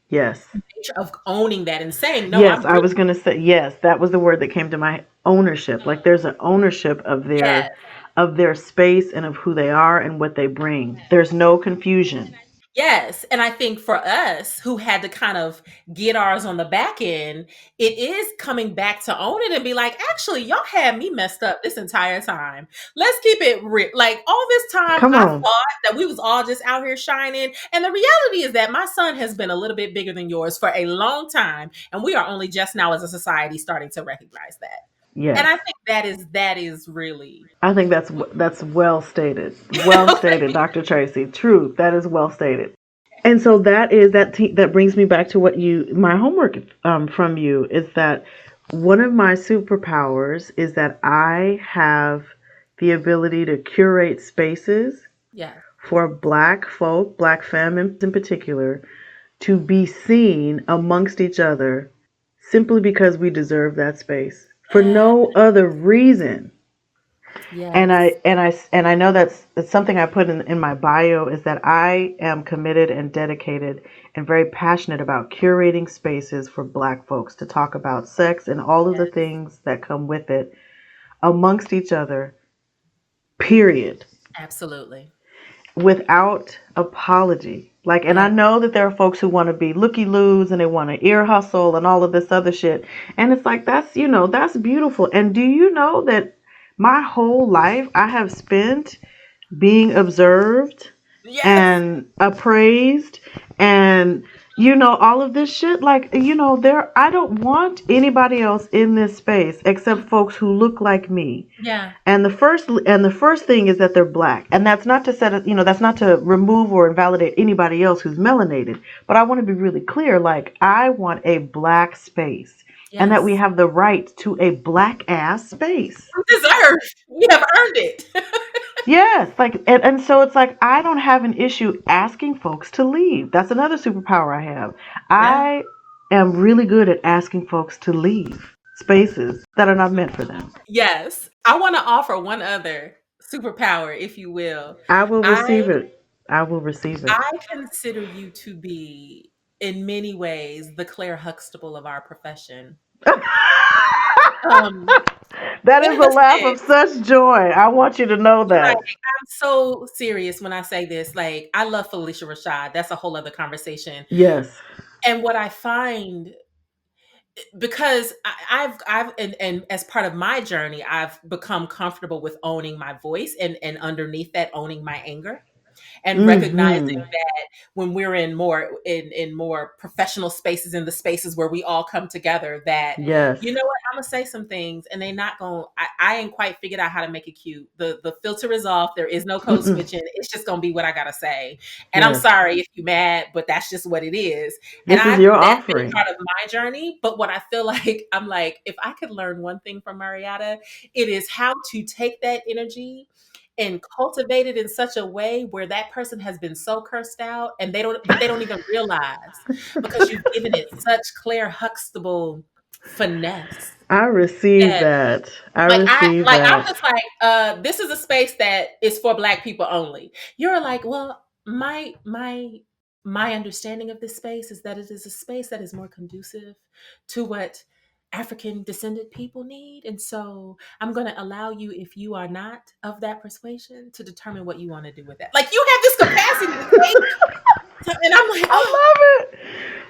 Yes. nature of owning that and saying, no, I'm Yes, I brilliant. was gonna say yes, that was the word that came to my ownership. Like there's an ownership Yes. of their space and of who they are and what they bring. There's no confusion. Yes. And I think for us who had to kind of get ours on the back end, it is coming back to own it and be like, actually, y'all had me messed up this entire time. Let's keep it real. Like all this time, Come I on. thought that we was all just out here shining. And the reality is that my son has been a little bit bigger than yours for a long time. And we are only just now as a society starting to recognize that. And Yes. I think that is really I think that's well stated. Well stated, Dr. Tracy. Truth. That is well stated. And so that brings me back to my homework from you is that one of my superpowers is that I have the ability to curate spaces Yeah. for Black folk, Black femme in particular, to be seen amongst each other simply because we deserve that space for no other reason. And Yes. I know that's something I put in my bio, is that I am committed and dedicated and very passionate about curating spaces for Black folks to talk about sex and all of the Yes. things that come with it amongst each other, period, Absolutely. without apology. Like, and I Yeah. know that there are folks who want to be looky-loos and they want to ear hustle and all of this other shit. And it's like, that's beautiful. And do you know that my whole life I have spent being observed Yes. and appraised and all of this shit, like, there, I don't want anybody else in this space except folks who look like me. Yeah. And the first thing is that they're Black, and that's not to that's not to remove or invalidate anybody else who's melanated, but I want to be really clear, like, I want a Black space, and that we Yes. have the right to a Black ass space. We deserve. We have earned it. Yes, like, and so it's like, I don't have an issue asking folks to leave. That's another superpower I have. Yeah. I am really good at asking folks to leave spaces that are not meant for them. Yes. I want to offer one other superpower, if you will. I will I receive it. I will receive it. I consider you to be, in many ways, the Claire Huxtable of our profession. Um, That in is a the laugh of sense, such joy. I want you to know like, that. I'm so serious when I say this. Like, I love Felicia Rashad. That's a whole other conversation. Yes. And what I find, because I've and as part of my journey, I've become comfortable with owning my voice, and underneath that, owning my anger, and recognizing Mm-hmm. that when we're in more professional spaces, in the spaces where we all come together, that, Yes. you know what, I'm gonna say some things and they not gonna, I ain't quite figured out how to make it cute. The filter is off. There is no code Mm-mm. switching. It's just gonna be what I gotta say. And I'm Yes. sorry if you mad, but that's just what it is. And This is your that's been offering. part of my journey. But what I feel like, I'm like, if I could learn one thing from Marietta, it is how to take that energy and cultivate it in such a way where that person has been so cursed out, and they don't even realize, because you've given it such Claire Huxtable finesse. I receive That, that. I receive I'm that. just like, this is a space that is for Black people only. You're like, well, my understanding of this space is that it is a space that is more conducive to what African descended people need. And so I'm going to allow you, if you are not of that persuasion, to determine what you want to do with that. Like, you have this capacity to say, and I'm like, oh, I love it.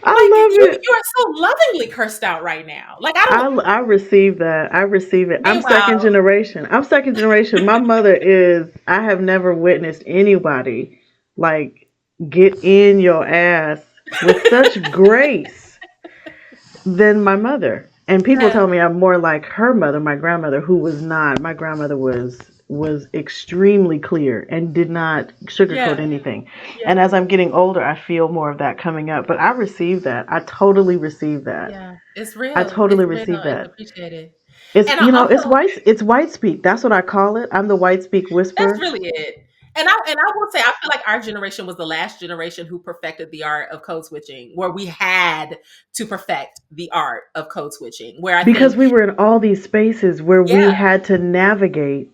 I'm I like, love it. you are so lovingly cursed out right now. Like, I don't, I receive that. I receive it. I'm second meanwhile, generation. I'm second generation. My mother is, I have never witnessed anybody like get in your ass with such grace than my mother. And people yeah, tell me I'm more like her mother, my grandmother, who was not. My grandmother was extremely clear and did not sugarcoat yeah, anything. And yeah. as I'm getting older, I feel more of that coming up. But I receive that. I totally receive that. Yeah, I it's totally real, receive it's that. appreciated. It's And I also, it's white speak. That's what I call it. I'm the white speak that's whisperer. really it. And I will say, I feel like our generation was the last generation who perfected the art of code switching, where we had to perfect the art of code switching, where I Because think, we were in all these spaces where we yeah, had to navigate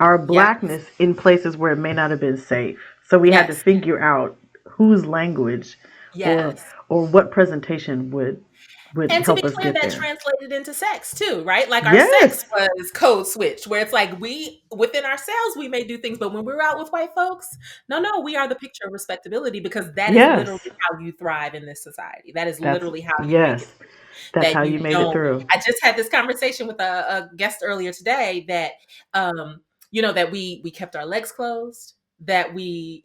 our yes, Blackness in places where it may not have been safe. So we had to yes, figure out whose language or yes. what presentation would And to be help us clear, get that there. translated into sex too, right? Like, our sex Yes. was code switch, where it's like, we, within ourselves, we may do things, but when we're out with white folks, no, we are the picture of respectability, because that is literally Yes. how you thrive in this society. That is That's literally how you make it. yes. That's That how you you made it don't. through. I just had this conversation with a guest earlier today that, um, that we kept our legs closed, that we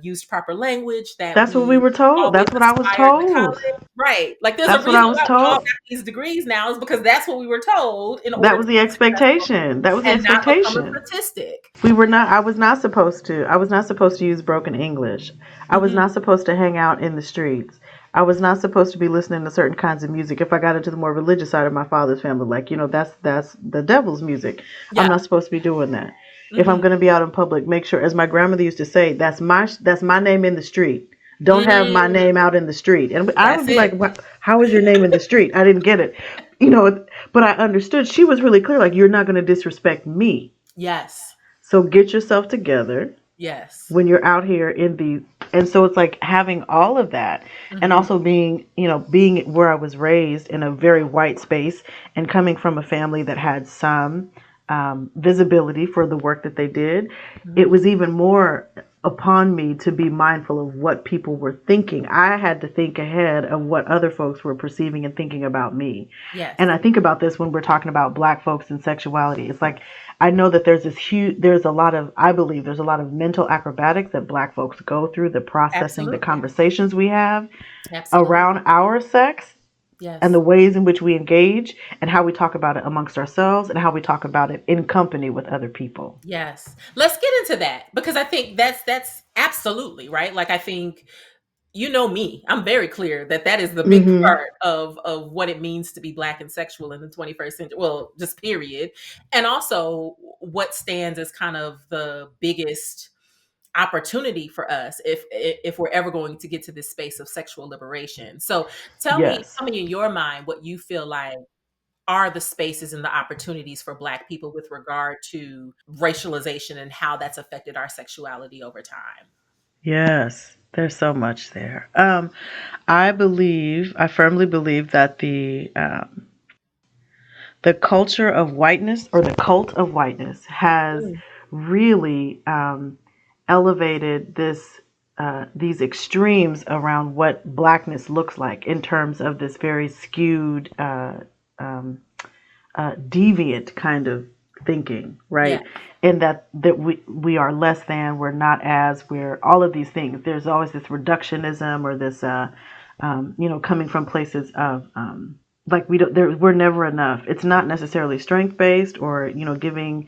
used proper language, that That's what we we were told. always That's what I was aspired to told. college. Right. Like, there's a That's what I reason was why we all told. got these degrees now, is because that's what we were told in order That to was the be successful expectation. That was the and not become a expectation. statistic. We were not, I was not supposed to. I was not supposed to use broken English. I was Hmm. not supposed to hang out in the streets. I was not supposed to be listening to certain kinds of music. If I got into the more religious side of my father's family, like, that's the devil's music. I'm Yeah. not supposed to be doing that. If I'm Hmm. going to be out in public, make sure, as my grandmother used to say, that's my name in the street. Don't have my Mm, name out in the street. And I that's would be it. like, how is your name in the street? I didn't get it. But I understood. She was really clear, like, you're not going to disrespect me. Yes. So get yourself together Yes. when you're out here in the, and so it's like having all of that, and Hmm. also being where I was raised in a very white space, and coming from a family that had some visibility for the work that they did. It Hmm. was even more upon me to be mindful of what people were thinking. I had to think ahead of what other folks were perceiving and thinking about me. Yes. And I think about this when we're talking about black folks and sexuality. It's like, I know that I believe there's a lot of mental acrobatics that black folks go through, the processing, the Absolutely. conversations we have Absolutely. around our sex, and the Yes. ways in which we engage, and how we talk about it amongst ourselves, and how we talk about it in company with other people. Yes. Let's get into that because I think that's absolutely right. Like I think you know me. I'm very clear that that is the big Mm-hmm. part of what it means to be black and sexual in the 21st century. Well, just period. And also what stands as kind of the biggest opportunity for us if we're ever going to get to this space of sexual liberation. So Yes. tell me in your mind what you feel like are the spaces and the opportunities for black people with regard to racialization and how that's affected our sexuality over time. Yes. There's so much there. I firmly believe that the culture of whiteness, or the cult of whiteness, has Mm, really elevated these extremes around what blackness looks like, in terms of this very skewed, um, deviant kind of thinking, yeah. right? In that we are less than, we're not as, we're all of these things. There's always this reductionism, or this coming from places of like, we're never enough. It's not necessarily strength based, or giving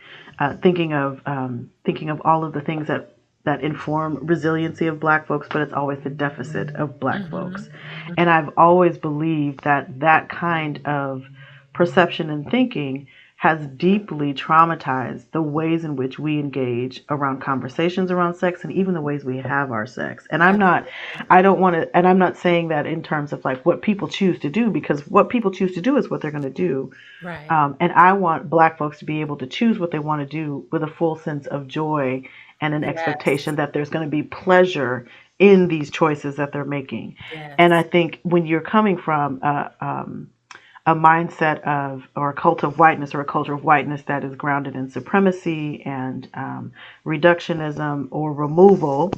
thinking of all of the things that inform resiliency of black folks, but it's always the deficit of black Hmm. folks. And I've always believed that kind of perception and thinking has deeply traumatized the ways in which we engage around conversations around sex, and even the ways we have our sex. And Absolutely. I don't want to, and I'm not saying that in terms of like what people choose to do, because what people choose to do is what they're going to do. Right. And I want black folks to be able to choose what they want to do with a full sense of joy, and an Yes. expectation that there's going to be pleasure in these choices that they're making. And I Yes. think when you're coming from a mindset of, or a cult of whiteness, or a culture of whiteness that is grounded in supremacy and reductionism, or removal,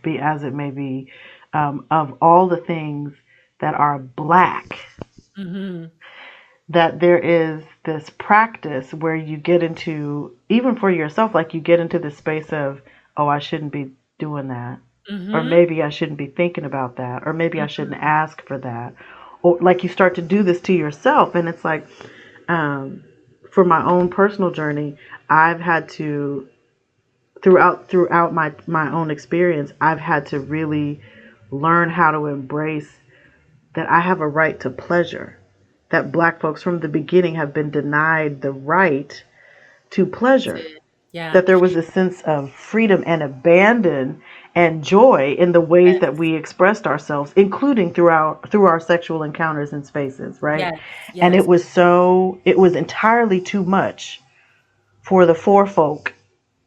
be as it may be, of all the things that are black, Hmm. that there is this practice where you get into, even for yourself, like, you get into the space of, oh, I shouldn't be doing that, or Hmm. maybe I shouldn't be thinking about that, or maybe I shouldn't Hmm. ask for that, or like, you start to do this to yourself. And it's like, um, for my own personal journey, I've had to, throughout my own experience, I've had to really learn how to embrace that I have a right to pleasure, that black folks from the beginning have been denied the right to That's pleasure, it. Yeah. that there was a sense of freedom and abandon and joy in the ways that Yes. we expressed ourselves, including through our sexual encounters and spaces, right? Yes. And Yes. it was entirely too much for the forefolk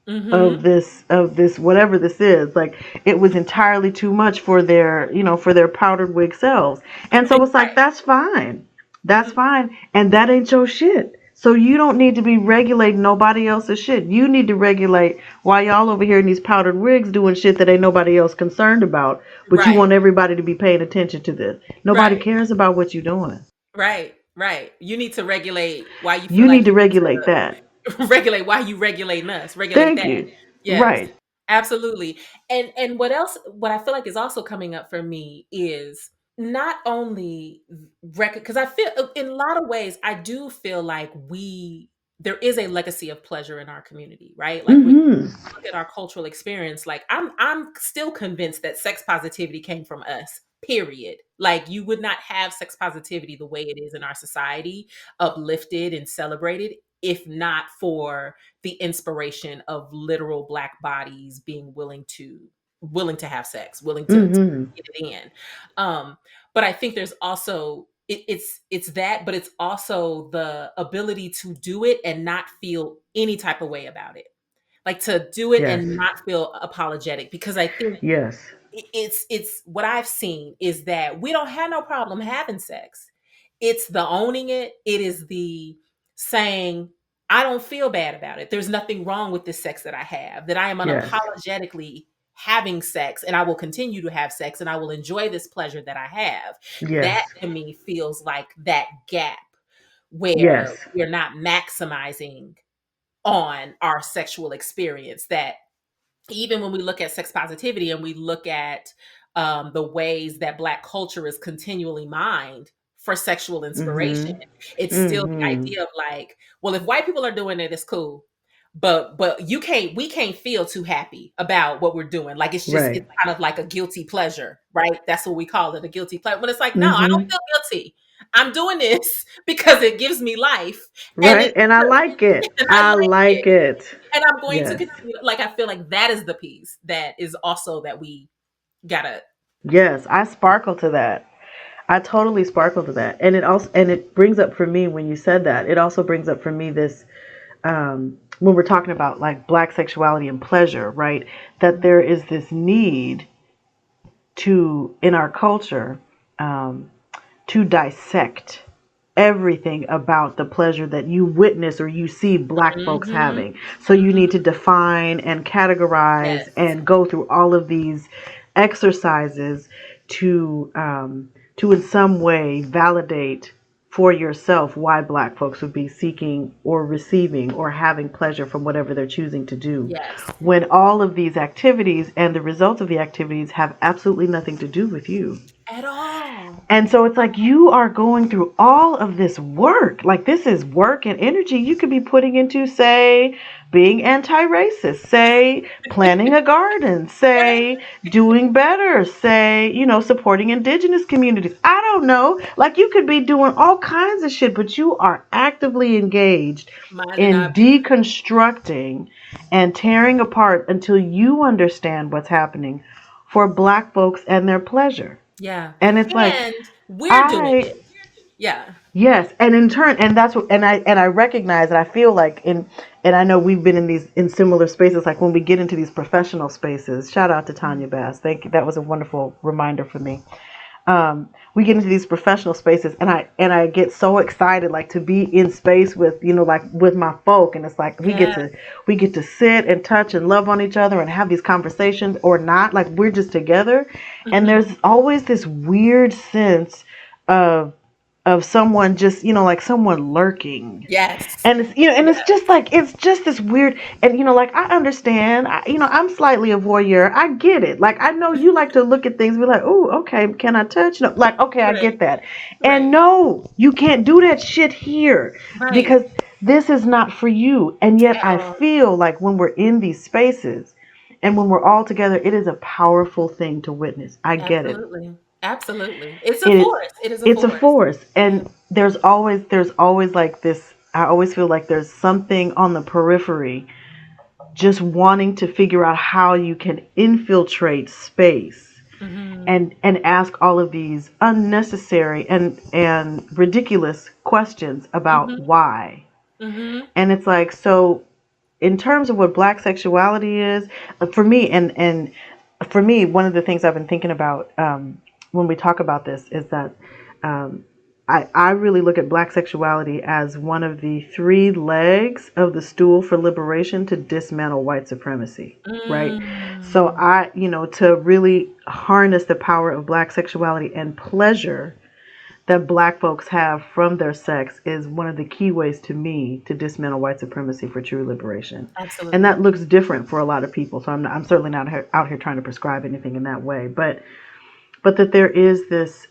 Hmm. of this whatever this is. Like, it was entirely too much for their powdered wig selves. And so it's like, Right. that's Hmm. fine, and that ain't your shit. So you don't need to be regulating nobody else's shit. You need to regulate why y'all over here in these powdered wigs doing shit that ain't nobody else concerned about, but you Right. want everybody to be paying attention to this. Nobody Right. cares about what you're doing. Right. Right. You need to regulate why you feel You like need to you regulate need that. to regulate why you regulating us. Regulate Thank that. you. Yes. Right. Absolutely. And what else, what I feel like is also coming up for me is not only record, because I feel in a lot of ways I do feel like there is a legacy of pleasure in our community, right? Like when Mm-hmm. you look at our cultural experience, like I'm still convinced that sex positivity came from us. period. Like, you would not have sex positivity the way it is in our society, uplifted and celebrated, if not for the inspiration of literal Black bodies being willing to have sex, willing to Mm-hmm. get it in. But I think there's also it's that, but it's also the ability to do it and not feel any type of way about it. Like, to do it Yes. and not feel apologetic, because I think Yes. it's what I've seen is that we don't have no problem having sex. It's the owning it. It is the saying, I don't feel bad about it. There's nothing wrong with this sex that I have, that I am Yes. unapologetically having sex, and I will continue to have sex, and I will enjoy this pleasure that I have. That Yes. to me feels like that gap Yes. where we're not maximizing on our sexual experience. That even when we look at sex positivity and we look at the ways that Black culture is continually mined for sexual inspiration, Mm-hmm. it's still the Mm-hmm. idea of like, well, if white people are doing it, it's cool. But we can't feel too happy about what we're doing. Like, Right. it's kind of like a guilty pleasure, right? That's what we call it, a guilty pleasure. But it's like, no, I don't Mm-hmm. feel guilty. I'm doing this because it gives me life, and Right. And I like it. and I I like it, like it. and I'm going to Yes. continue. Like, I feel like that is the piece that is also that we gotta. Yes. I sparkle to that. I totally sparkle to that. And it brings up for me, when you said that, it also brings up for me this, when we're talking about like Black sexuality and pleasure, right? That there is this need to, in our culture, um, to dissect everything about the pleasure that you witness or you see Black folks Mhm, having. So you need to mhm. define and categorize Yes, and go through all of these exercises to in some way validate for yourself why Black folks would be seeking or receiving or having pleasure from whatever they're choosing to do, yes, when all of these activities and the results of the activities have absolutely nothing to do with you. at all. And so it's like you are going through all of this work. Like, this is work and energy you could be putting into, say, being anti-racist, say, planting a garden, Right? say, doing better, say, supporting indigenous communities. I don't know. Like, you could be doing all kinds of shit, but you are actively engaged Minding in our business. deconstructing and tearing apart until you understand what's happening for Black folks and their pleasure. Yeah, And it's like, and we're doing I it. Yeah. yes, and in turn, and that's what, and I recognize, and I feel like and I know we've been in similar spaces, like when we get into these professional spaces. Shout out to Tanya Bass. Thank you. That was a wonderful reminder for me. We get into these professional spaces, and I get so excited, like, to be in space with, like, with my folk, and it's like Yeah. we get to sit and touch and love on each other and have these conversations, or not, like, we're just together, and Mhm. there's always this weird sense of someone just, like someone lurking. Yes. And it's, and it's Yes. just like, it's just this weird, and, like, I understand, I'm slightly a voyeur. I get it. Like, I know you like to look at things, be like, oh, okay, can I touch? No, like, okay, I Right. get that. And Right. no, you can't do that shit here, Right. because this is not for you. And yet At I all. feel like when we're in these spaces and when we're all together, it is a powerful thing to witness. I get it. Absolutely. Absolutely. It's a it force. It is a it's a force. force, Yeah. and there's always like this. I always feel like there's something on the periphery just wanting to figure out how you can infiltrate space Mhm. and ask all of these unnecessary and ridiculous questions about Mhm. why. Mhm. And it's like, so in terms of what Black sexuality is, for me, and for me, one of the things I've been thinking about, when we talk about this, is that, um, I really look at Black sexuality as one of the three legs of the stool for liberation to dismantle white supremacy, right? So Mm. to really harness the power of Black sexuality and pleasure that Black folks have from their sex is one of the key ways, to me, to dismantle white supremacy for true liberation. And Absolutely. that looks different for a lot of people. So I'm certainly not out here trying to prescribe anything in that way. But that there is this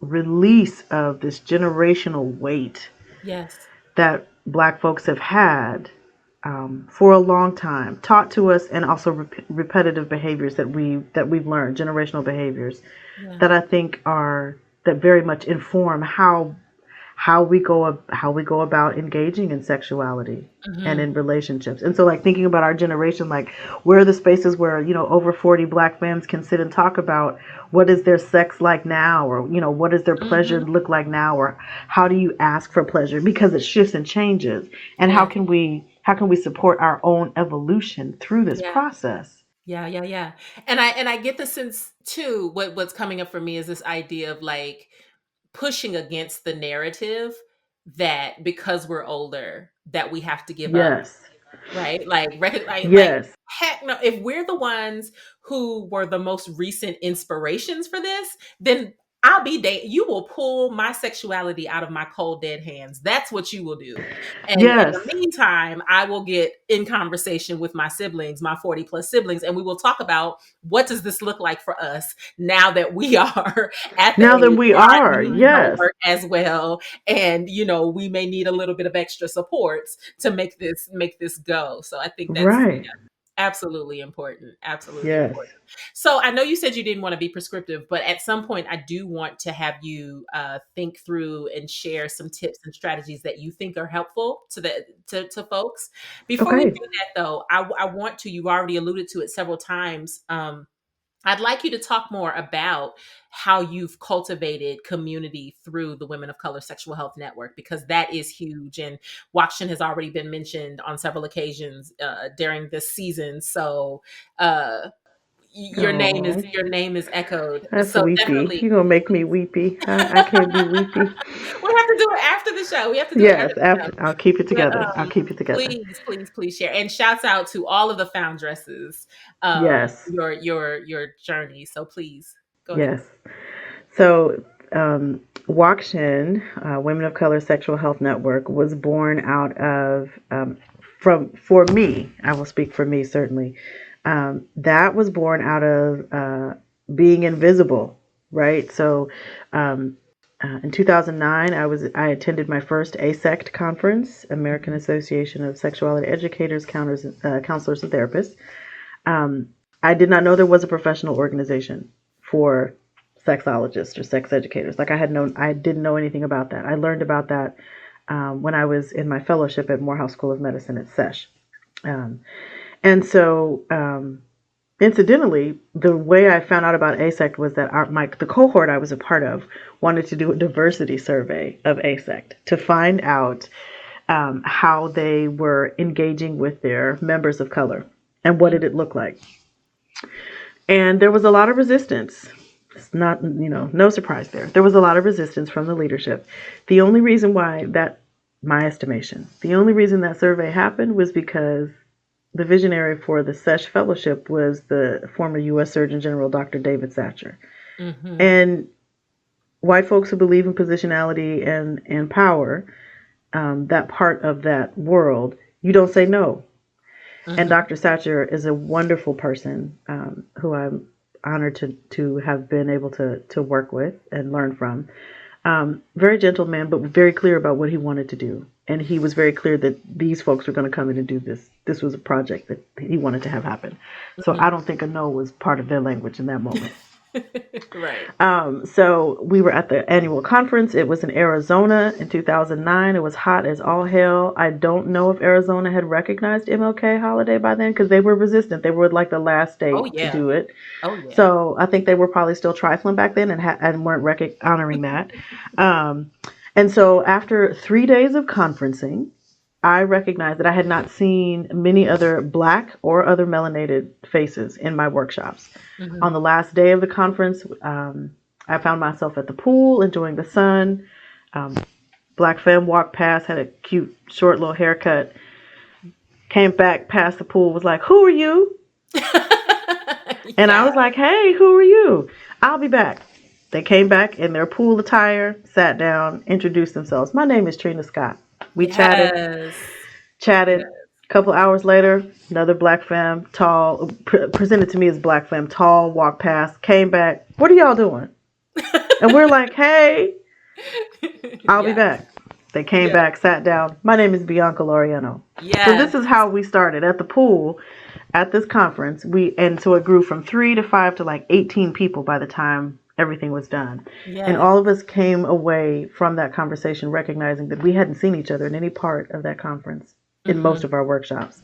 release of this generational weight Yes. that Black folks have had, for a long time, taught to us, and also repetitive behaviors that we've learned, generational behaviors Yeah. that I think that very much inform how we go about engaging in sexuality and in relationships. And so, like, thinking about our generation, like, where are the spaces where, over 40 Black femmes can sit and talk about what is their sex like now, or, what does their pleasure look like now, or how do you ask for pleasure, because it shifts and changes. And Yeah. how can we support our own evolution through this Yeah. process? Yeah. And I get the sense too, what's coming up for me is this idea of like pushing against the narrative that because we're older that we have to give up, Yes. right? Like Yes. heck no. If we're the ones who were the most recent inspirations for this, then I'll be you will pull my sexuality out of my cold dead hands. That's what you will do. And in Yes. the meantime, I will get in conversation with my siblings, my 40 plus siblings, and we will talk about what does this look like for us now that we are at the Now that age we where our are, knees don't yes. work as well. And we may need a little bit of extra supports to make this go. So I think that's Right. absolutely important. Absolutely Yes. important. So I know you said you didn't want to be prescriptive, but at some point I do want to have you think through and share some tips and strategies that you think are helpful to folks. Before we Okay. do that, though, I want to. You've already alluded to it several times. I'd like you to talk more about how you've cultivated community through the Women of Color Sexual Health Network, because that is huge. And WoCSHN has already been mentioned on several occasions during this season. So Oh, your name is echoed. that's So weepy. definitely You're gonna make me weepy. I can't be weepy. we have to do it after the show. We have to do it after Yes, the show. after I'll keep it But together. I'll keep it together. please share, and shouts out to all of the foundresses, Yes. your journey. So please go ahead. Yes. So, WoCSHN, Women of Color Sexual Health Network, was born out of, for me, I will speak for me certainly, that was born out of being invisible, right? So, in 2009, I attended my first ASECT conference, American Association of Sexuality Educators, Counselors, and Therapists. I did not know there was a professional organization for sexologists or sex educators. Like, I didn't know anything about that. I learned about that when I was in my fellowship at Morehouse School of Medicine at CESH. And so, incidentally, the way I found out about ASECT was that the cohort I was a part of wanted to do a diversity survey of ASECT to find out how they were engaging with their members of color and what did it look like. And there was a lot of resistance. It's not, no surprise there. There was a lot of resistance from the leadership. The only reason why my estimation, the only reason that survey happened was because the visionary for the CESH fellowship was the former U.S. Surgeon General, Dr. David Satcher. Mm-hmm. And white folks who believe in positionality and power, that part of that world, you don't say no. Mm-hmm. And Dr. Satcher is a wonderful person who I'm honored to have been able to work with and learn from. Very gentle man, but very clear about what he wanted to do. And he was very clear that these folks were going to come in and do this. This was a project that he wanted to have happen. So I don't think a no was part of their language in that moment. Right. So we were at the annual conference. It was in Arizona in 2009. It was hot as all hell. I don't know if Arizona had recognized MLK holiday by then because they were resistant. They were like the last state to do it. Oh yeah. So I think they were probably still trifling back then and weren't honoring that. And so after 3 days of conferencing, I recognized that I had not seen many other Black or other melanated faces in my workshops. Mm-hmm. On the last day of the conference, I found myself at the pool enjoying the sun. Black femme walked past, had a cute, short little haircut, came back past the pool, was like, "Who are you?" And I was like, "Hey, who are you? I'll be back." They came back in their pool attire, sat down, introduced themselves. "My name is Trina Scott." We chatted. A couple hours later, another Black femme, tall, presented to me as Black femme, tall, walked past, came back. "What are y'all doing?" And we're like, "Hey, I'll be back." They came Yeah. back, sat down. My name is Bianca Laureano. So Yes. this is how we started at the pool at this conference. So it grew from 3 to 5 to like 18 people by the time everything was done. And Yes. all of us came away from that conversation recognizing that we hadn't seen each other in any part of that conference in most Mm-hmm. of our workshops,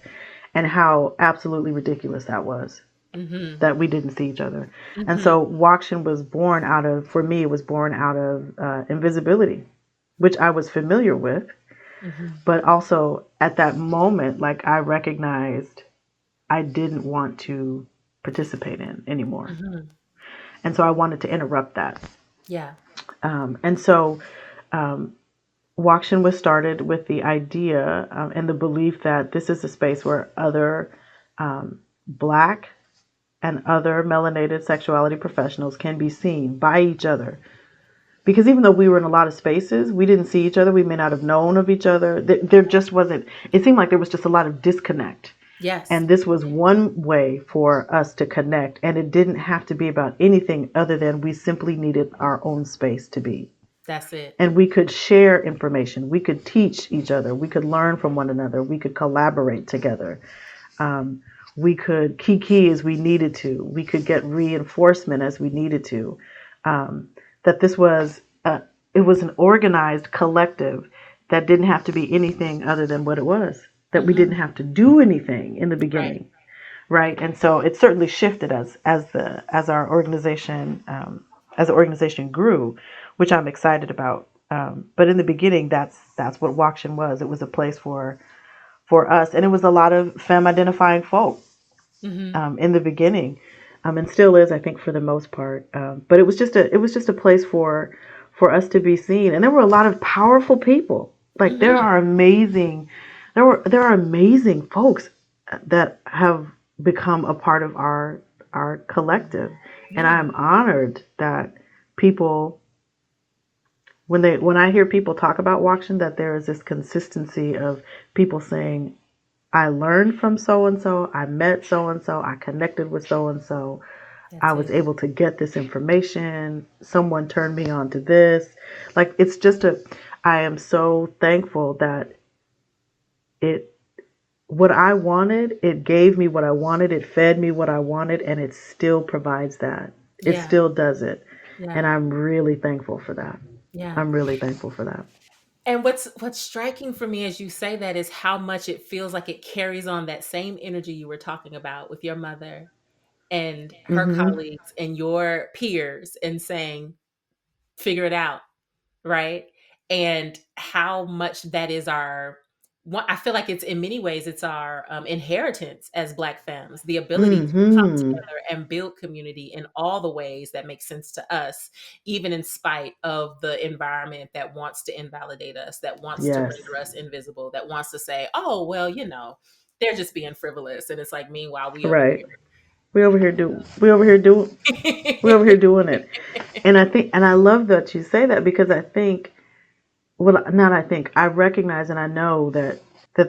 and how absolutely ridiculous that was, Mm-hmm. that we didn't see each other. And Mm-hmm. so WoCSHN was born out of, for me, it was born out of invisibility, which I was familiar with, Mm-hmm. but also at that moment, like I recognized I didn't want to participate in anymore. Mm-hmm. And so I wanted to interrupt that. Yeah. And so WoCSHN was started with the idea and the belief that this is a space where other Black and other melanated sexuality professionals can be seen by each other. Because even though we were in a lot of spaces, we didn't see each other. We may not have known of each other. There just wasn't, it seemed like there was just a lot of disconnect. Yes. And this was one way for us to connect. And it didn't have to be about anything other than we simply needed our own space to be. That's it. And we could share information. We could teach each other. We could learn from one another. We could collaborate together. We could kiki as we needed to. We could get reinforcement as we needed to. That this was it was an organized collective that didn't have to be anything other than what it was. That we Mm-hmm. didn't have to do anything in the Right. beginning, right? And so it certainly shifted as our organization as the organization grew, which I'm excited about. But in the beginning, that's what WoCSHN was. It was a place for us, and it was a lot of femme identifying folk Mm-hmm. in the beginning, and still is, I think, for the most part. But it was just a place for us to be seen, and there were a lot of powerful people. Like Mm-hmm. there are amazing folks that have become a part of our collective, and I Yeah. am honored that people when I hear people talk about WoCSHN, that there is this consistency of people saying, I learned from so and so, I met so and so, I connected with so and so, I That's was it. able to get this information, someone turned me on to this. Like it's just I am so thankful that it what I wanted, it gave me what I wanted, it fed me what I wanted, and it still provides that. It Yeah. still does it. And Yeah. I'm really thankful for that. Yeah. I'm really thankful for that. And what's striking for me as you say that is how much it feels like it carries on that same energy you were talking about with your mother and her Mhm. colleagues and your peers and saying, figure it out, right? And how much that is our one. I feel like it's in many ways it's our inheritance as Black femmes, the ability to come Mhm. together and build community in all the ways that make sense to us, even in spite of the environment that wants to invalidate us, that wants to Yes. render us invisible, that wants to say, oh well, they're just being frivolous, and it's like meanwhile we over Right. We over here do we over here do we over here doing it. And I love that you say that, because I think, well, not I think, I recognize and I know that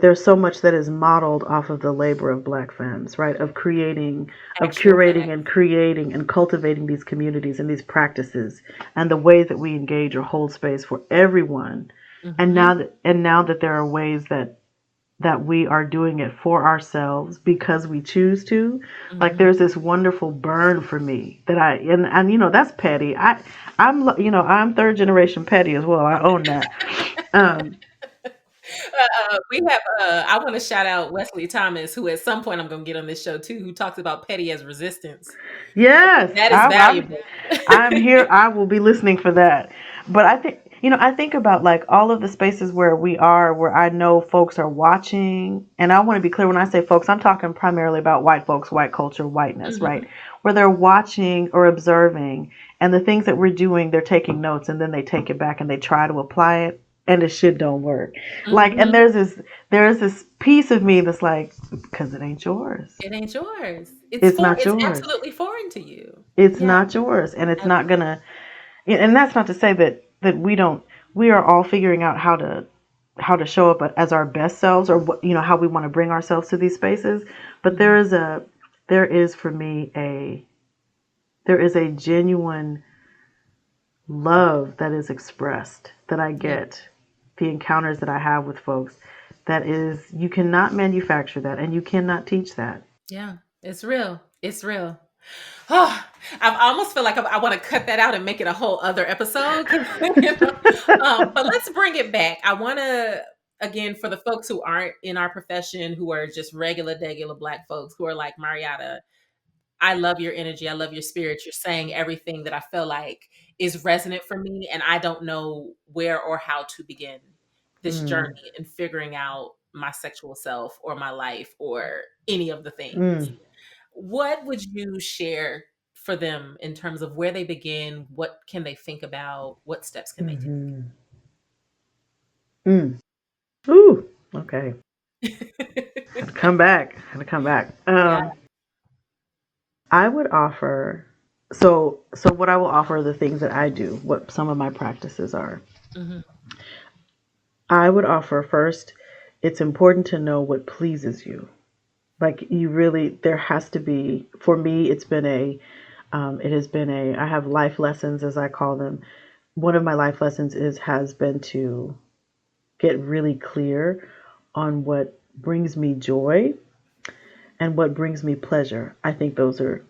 there's so much that is modeled off of the labor of Black femmes, right? Of actual curating facts. and creating and cultivating these communities and these practices and the ways that we engage or hold space for everyone. And Hmm. now that there are ways that we are doing it for ourselves because we choose to, like Hmm. there's this wonderful burn for me that and that's petty. I'm third generation petty as well. I own that. um We have. I want to shout out Wesley Thomas, who at some point I'm going to get on this show too, who talks about petty as resistance. yes, That is valuable. I'm here. I will be listening for that. But I think about like all of the spaces where we are, where I know folks are watching. And I want to be clear, when I say folks, I'm talking primarily about white folks, white culture, whiteness, right? Hmm. Where they're watching or observing, and the things that we're doing, they're taking notes, and then they take it back and they try to apply it, and the shit don't work. Like, and Hmm. there's this piece of me that's like, because it ain't yours. It ain't yours. It's not It's yours. absolutely foreign to you. It's Yeah, not yours, and it's not absolutely. gonna. And that's not to say that we don't. We are all figuring out how to show up as our best selves, or how we want to bring ourselves to these spaces. But Hmm. there is for me there is a genuine love that is expressed that I Yeah. get the encounters that I have with folks, that is, you cannot manufacture that and you cannot teach that. Yeah, it's real. It's real. Oh, I almost feel like I want to cut that out and make it a whole other episode. 'Cause, but let's bring it back. I want to, again, for the folks who aren't in our profession, who are just regular, degular Black folks who are like, Marietta, I love your energy. I love your spirit. You're saying everything that I feel like is resonant for me. And I don't know where or how to begin this journey Mm, in figuring out my sexual self or my life or any of the things. mm, What would you share for them in terms of where they begin? What can they think about? What steps can they mhm, mm. Ooh, okay. Had to take? come back. Had to come back. Yeah. I would offer. So what I will offer are the things that I do. What some of my practices are. Hmm. I would offer first. It's important to know what pleases you. Like you really, there has to be. For me, it's been a. It has been a. I have life lessons, as I call them. One of my life lessons has been to get really clear on what brings me joy and what brings me pleasure. I think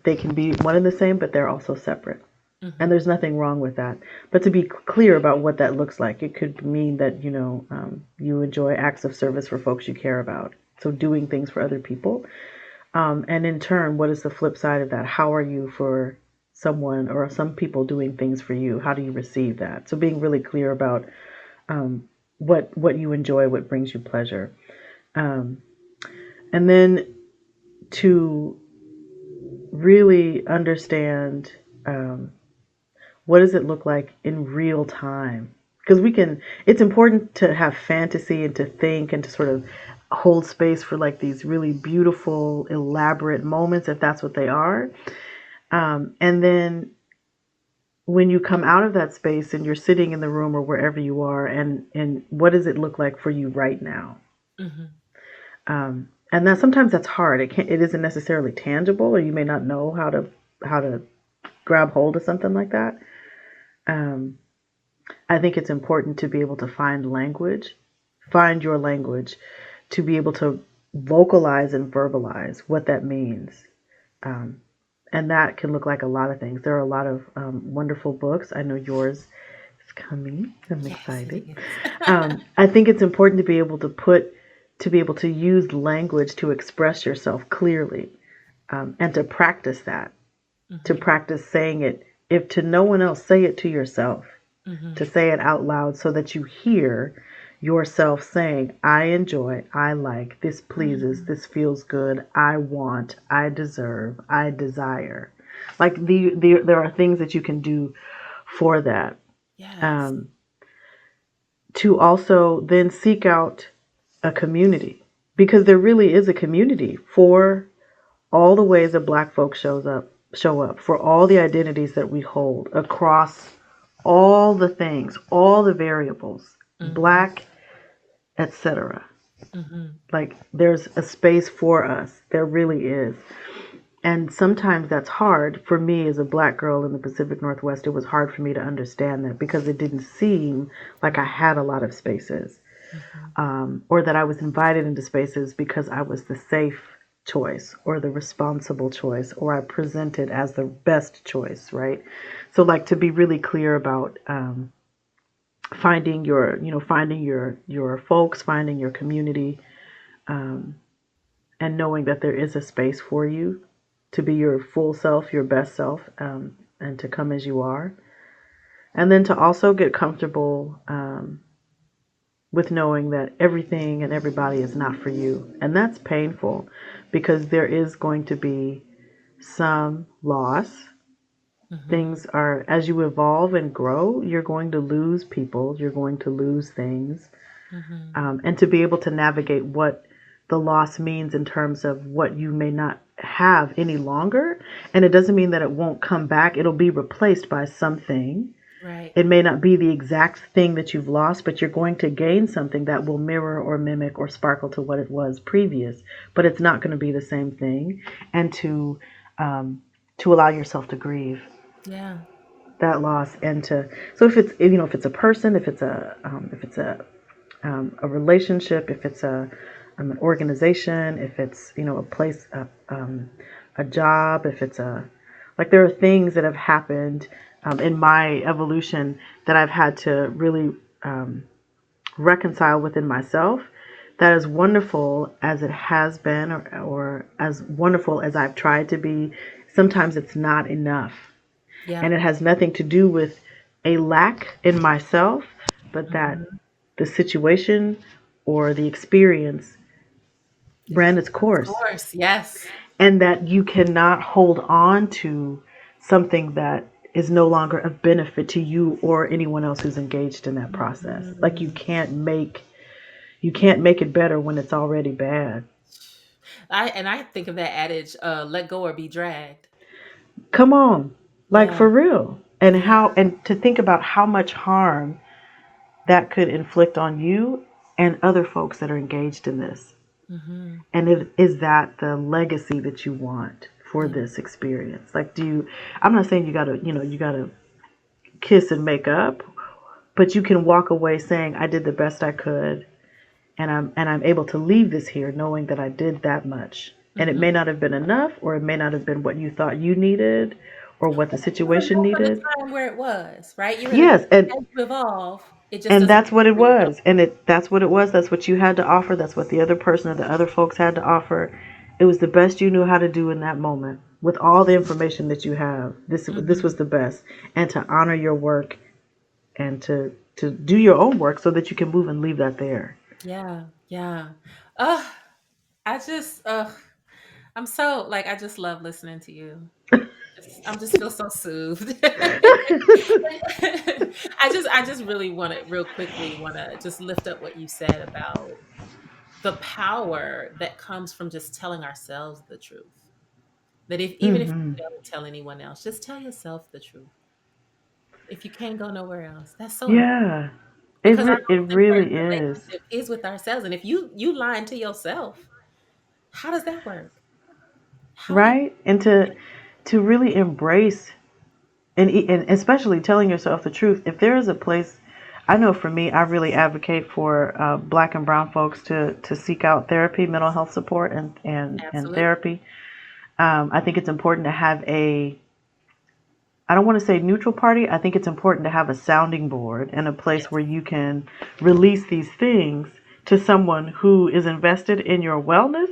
they can be one and the same, but they're also separate. And Hmm. there's nothing wrong with that. But to be clear about what that looks like, it could mean that, you enjoy acts of service for folks you care about. So doing things for other people. And in turn, what is the flip side of that? How are you for someone or some people doing things for you? How do you receive that? So being really clear about what you enjoy, what brings you pleasure. Um, and then to really understand what does it look like in real time, because it's important to have fantasy and to think and to sort of hold space for like these really beautiful elaborate moments if that's what they are, and then when you come out of that space and you're sitting in the room or wherever you are, and what does it look like for you right now. Hmm. And that sometimes that's hard. It isn't necessarily tangible, or you may not know how to grab hold of something like that. Um, I think it's important to be able to find your language, to be able to vocalize and verbalize what that means. Um, and that can look like a lot of things. There are a lot of wonderful books. I know yours is coming. I'm Yes, it excited. is. I think it's important to be able to use language to express yourself clearly, and to practice that, to Hmm. practice saying it. If to no one else, say it to yourself, Hmm. to say it out loud so that you hear yourself saying, I enjoy, I like, this pleases, Hmm. this feels good, I want, I deserve, I desire. Like there are things that you can do for that. Yes. Um, to also then seek out a community, because there really is a community for all the ways that Black folks show up, for all the identities that we hold across all the things, all the variables, Hmm. Black, etc. Hmm. Like there's a space for us. There really is. And sometimes that's hard for me as a Black girl in the Pacific Northwest. It was hard for me to understand that because it didn't seem like I had a lot of spaces, Hmm. or that I was invited into spaces because I was the safe choice or the responsible choice, or I presented as the best choice, right? So, like, to be really clear about finding your folks, finding your community, and knowing that there is a space for you to be your full self, your best self, and to come as you are. And then to also get comfortable with knowing that everything and everybody is not for you. And that's painful because there is going to be some loss. Hmm. Things are, as you evolve and grow, you're going to lose people, you're going to lose things. Hmm. And to be able to navigate what the loss means in terms of what you may not have any longer. And it doesn't mean that it won't come back, it'll be replaced by something. Right. It may not be the exact thing that you've lost, but you're going to gain something that will mirror or mimic or sparkle to what it was previous. But it's not going to be the same thing. And um, to allow yourself to grieve Yeah. that loss, and to, so if it's a person, if it's a a relationship, if it's an organization, if it's a place, a job, if it's like there are things that have happened in my evolution that I've had to really reconcile within myself. That as wonderful as it has been, or as wonderful as I've tried to be, sometimes it's not enough. Yeah. And it has nothing to do with a lack in myself, but that Mhm. the situation or the experience It's ran just its of course. course. Yes. And that you cannot hold on to something that is no longer of benefit to you or anyone else who's engaged in that process. Like Mhm. you can't make it better when it's already bad. I think of that adage, let go or be dragged. Come on. Like Yeah. for real. And Yeah. to think about how much harm that could inflict on you and other folks that are engaged in this. Mhm. And is that the legacy that you want for Yeah. this experience? Like, I'm not saying you gotta kiss and make up, but you can walk away saying, I did the best I could, and I'm able to leave this here knowing that I did that much. And it Mhm. may not have been enough, or it may not have been what you thought you needed, or what the You were situation enough for the needed. time where it was, right? You're in a Yes, as you evolve, it just and doesn't that's what it where you're going. was, that's what it was. That's what you had to offer. That's what the other person or the other folks had to offer. It was the best you knew how to do in that moment with all the information that you have. This Mhm. was the best, and to honor your work and to do your own work so that you can move and leave that there. Yeah. Yeah. Ugh, I just I'm so like I just love listening to you. I'm just feel so soothed. I just really want to real quickly want to just lift up what you said about the power that comes from just telling ourselves the truth. That if even if Hmm. you don't tell anyone else, just tell yourself the truth. If you can't go nowhere else, that's so important Yeah, because our it most important really is. relationship is with ourselves. And if you lying to yourself, how does that work? How do you? Right, and to really embrace, and especially telling yourself the truth. If there is a place, I know for me, I really advocate for Black and Brown folks to seek out therapy, mental health support, and Absolutely. therapy. I think it's important to have I don't want to say neutral party. I think it's important to have a sounding board and a place Yes. where you can release these things to someone who is invested in your wellness,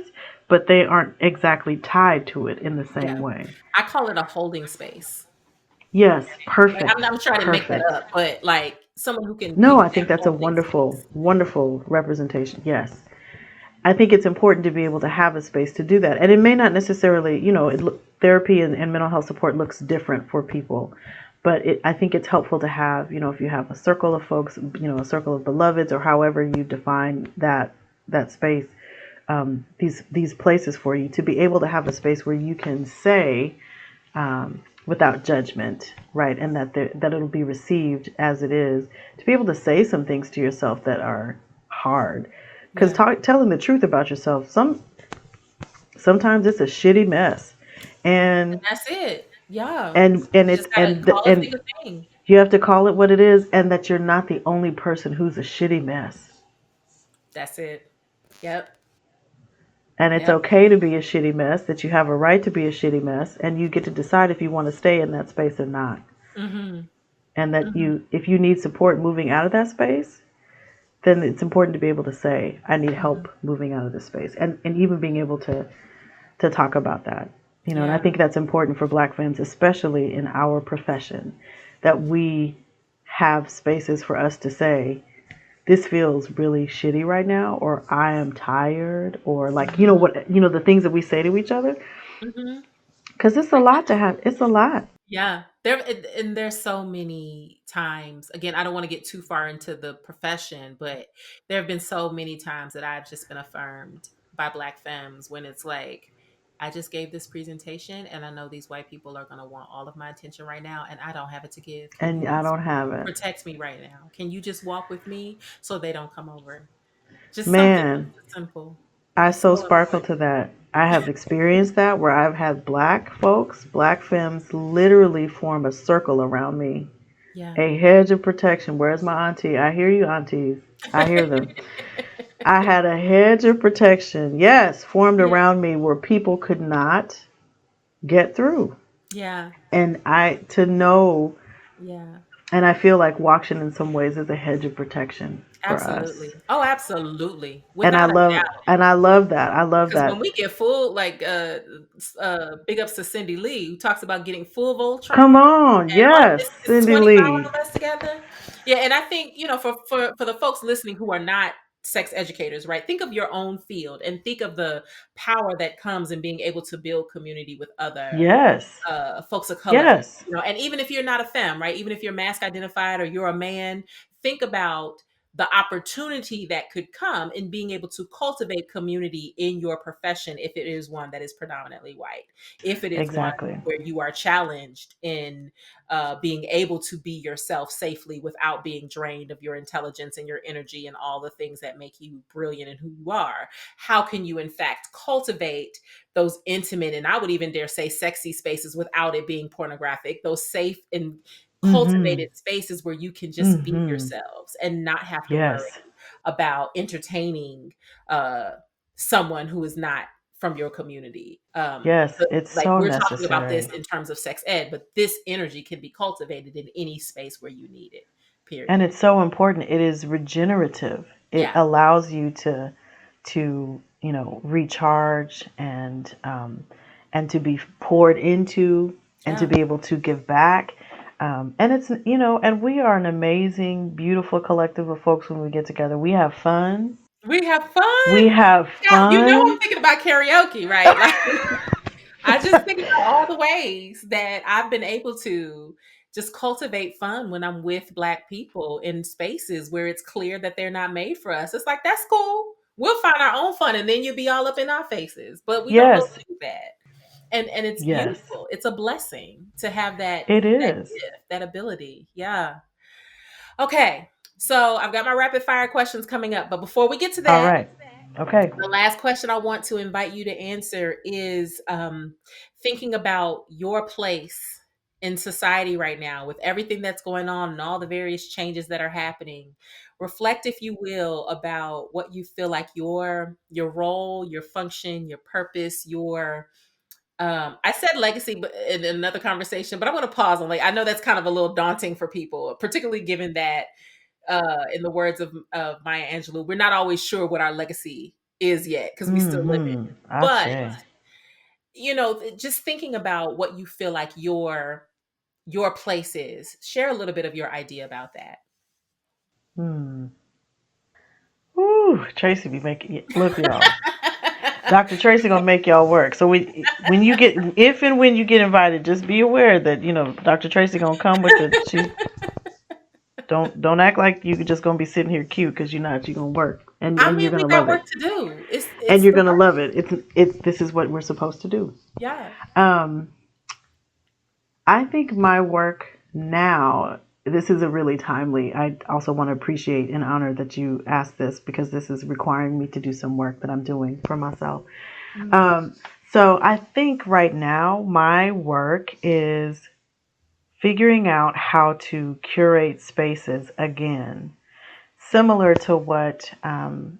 but they aren't exactly tied to it in the Yeah. same way. I call it a holding space. Yes, Like I'm perfect, trying to make that perfect. up, but like someone who can give No, you I that think that's a holding wonderful, space. wonderful representation. Yes. I think it's important to be able to have a space to do that. And it may not necessarily, therapy and mental health support looks different for people. But I think it's helpful to have, if you have a circle of folks, a circle of beloveds, or however you define that space, these places for you to be able to have a space where you can say, without judgment, right? And that it'll be received as it is. To be able to say some things to yourself that are hard, because Yeah. telling the truth about yourself, sometimes it's a shitty mess, And and that's it. Yeah. and You it's just gotta call a thing and a thing. you have to call it what it is, and that you're not the only person who's a shitty mess, That's it. Yep. and it's Yep. okay to be a shitty mess. That you have a right to be a shitty mess, and you get to decide if you want to stay in that space or not. Mhm. And that Mhm. if you need support moving out of that space, then it's important to be able to say, I need Mhm. help moving out of this space. And even being able to talk about that. And I Yeah. think that's important for Black femmes, especially in our profession, that we have spaces for us to say, this feels really shitty right now, or I am tired, or like, Mhm. the things that we say to each other. Mhm. Because it's a I lot got to you. have. It's a lot. Yeah. And there's so many times. Again, I don't want to get too far into the profession, but there have been so many times that I've just been affirmed by Black femmes when it's like, I just gave this presentation and I know these white people are going to want all of my attention right now and I don't have it to give. Can And you I just don't have it. protect me right now? Can you just walk with me so they don't come over? Just something Man, simple. I It's so so sparkle important. to that. I have experienced that where I've had Black folks, Black femmes literally form a circle around me Yeah. A hedge of protection. Where's my auntie? I hear you, aunties. I hear them. I had a hedge of protection, yes, formed Yeah. around me where people could not get through. Yeah. And to know, Yeah. and I feel like WoCSHN in some ways is a hedge of protection for us. Absolutely. Oh, absolutely. And Without a doubt. I love that. I love Because when that. we get full, like big ups to Cindy Lee, who talks about getting full Voltron Come on. and all Yes, this Cindy 25 Lee. of us together. Yeah, and I think, for the folks listening who are not sex educators, right? Think of your own field and think of the power that comes in being able to build community with other Yes. folks of color. Yes. And even if you're not a femme, right? Even if you're mask identified or you're a man, think about the opportunity that could come in being able to cultivate community in your profession if it is one that is predominantly white, if it is one Exactly. where you are challenged in being able to be yourself safely without being drained of your intelligence and your energy and all the things that make you brilliant and who you are. How can you in fact cultivate those intimate, and I would even dare say sexy spaces without it being pornographic, those safe and Mhm. cultivated spaces where you can just be Mhm. yourselves and not have to worry Yes. about entertaining uh, someone who is not from your community. Yes, But it's like so we're talking about this necessary. in terms of sex ed, but this energy can be cultivated in any space where you need it. And Period. it's so important. It is regenerative. It Yeah. allows you to recharge and to be poured into and to Yeah. be able to give back. And it's and we are an amazing, beautiful collective of folks when we get together. We have fun. We have fun. We have Yeah, I'm fun. thinking about karaoke, right? Like I just think about all the ways that I've been able to just cultivate fun when I'm with Black people in spaces where it's clear that they're not made for us. It's like, that's cool. We'll find our own fun and then you'll be all up in our faces. But we don't know Yes. to do that. And it's Yes. beautiful. It's a blessing to have It that is. gift, that ability. Yeah. Okay. So I've got my rapid fire questions coming up. But before we get to All that, right. Okay. the last question I want to invite you to answer is thinking about your place in society right now with everything that's going on and all the various changes that are happening. Reflect, if you will, about what you feel like your role, your function, your purpose, your I said legacy but in another conversation, but I'm going to pause on, like, I know that's kind of a little daunting for people, particularly given that in the words of Maya Angelou, we're not always sure what our legacy is yet because we still live it. Mm-hmm. I But say. just thinking about what you feel like your place is, share a little bit of your idea about that. Hmm. Ooh, Tracy be making look, y'all. Dr. Tracy gonna make y'all work. So when you get if and when you get invited, just be aware that Dr. Tracy gonna come with the she's don't act like you just gonna be sitting here cute because you're not. You're gonna work I and you're mean, we gonna got love work it to do. and It's you're the gonna work. love it. It's this is what we're supposed to do. Yeah. Um, I think my work now. This is a really timely. I also want to appreciate and honor that you asked this because this is requiring me to do some work that I'm doing for myself. Mm, Um, so I think right now my work is figuring out how to curate spaces again, similar to what um,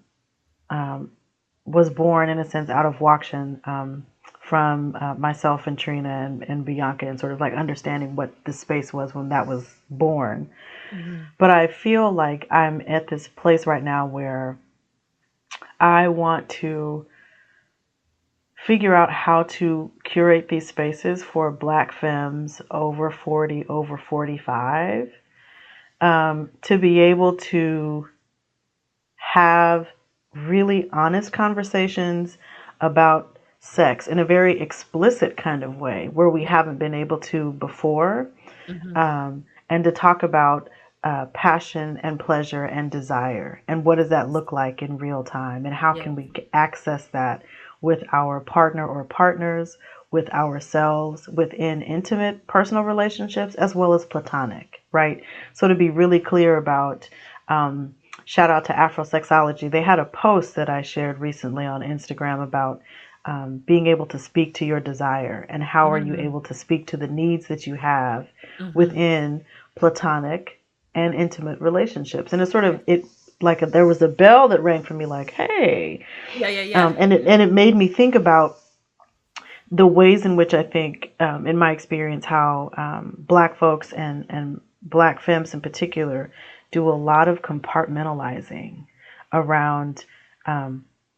was born in a sense out of WoCSHN from myself and Trina and Bianca, and sort of like understanding what the space was when that was born. mhm, But I feel like I'm at this place right now where I want to figure out how to curate these spaces for Black femmes over 40, over 45, to be able to have really honest conversations about sex in a very explicit kind of way where we yeah, haven't been able to before, mhm, and to talk about passion and pleasure and desire and what does that look like in real time and how yeah, can we access that with our partner or partners, with ourselves, within intimate personal relationships as well as platonic, right? So to be really clear about shout out to Afrosexology. They had a post that I shared recently on Instagram about being able to speak to your desire and how are you mm, able to speak to the needs that you have mhm, within platonic, and intimate relationships. And it's sort of it like there was a bell that rang for me, like, hey, Yeah. and it made me think about the ways in which I think, in my experience, how Black folks and Black femmes in particular do a lot of compartmentalizing around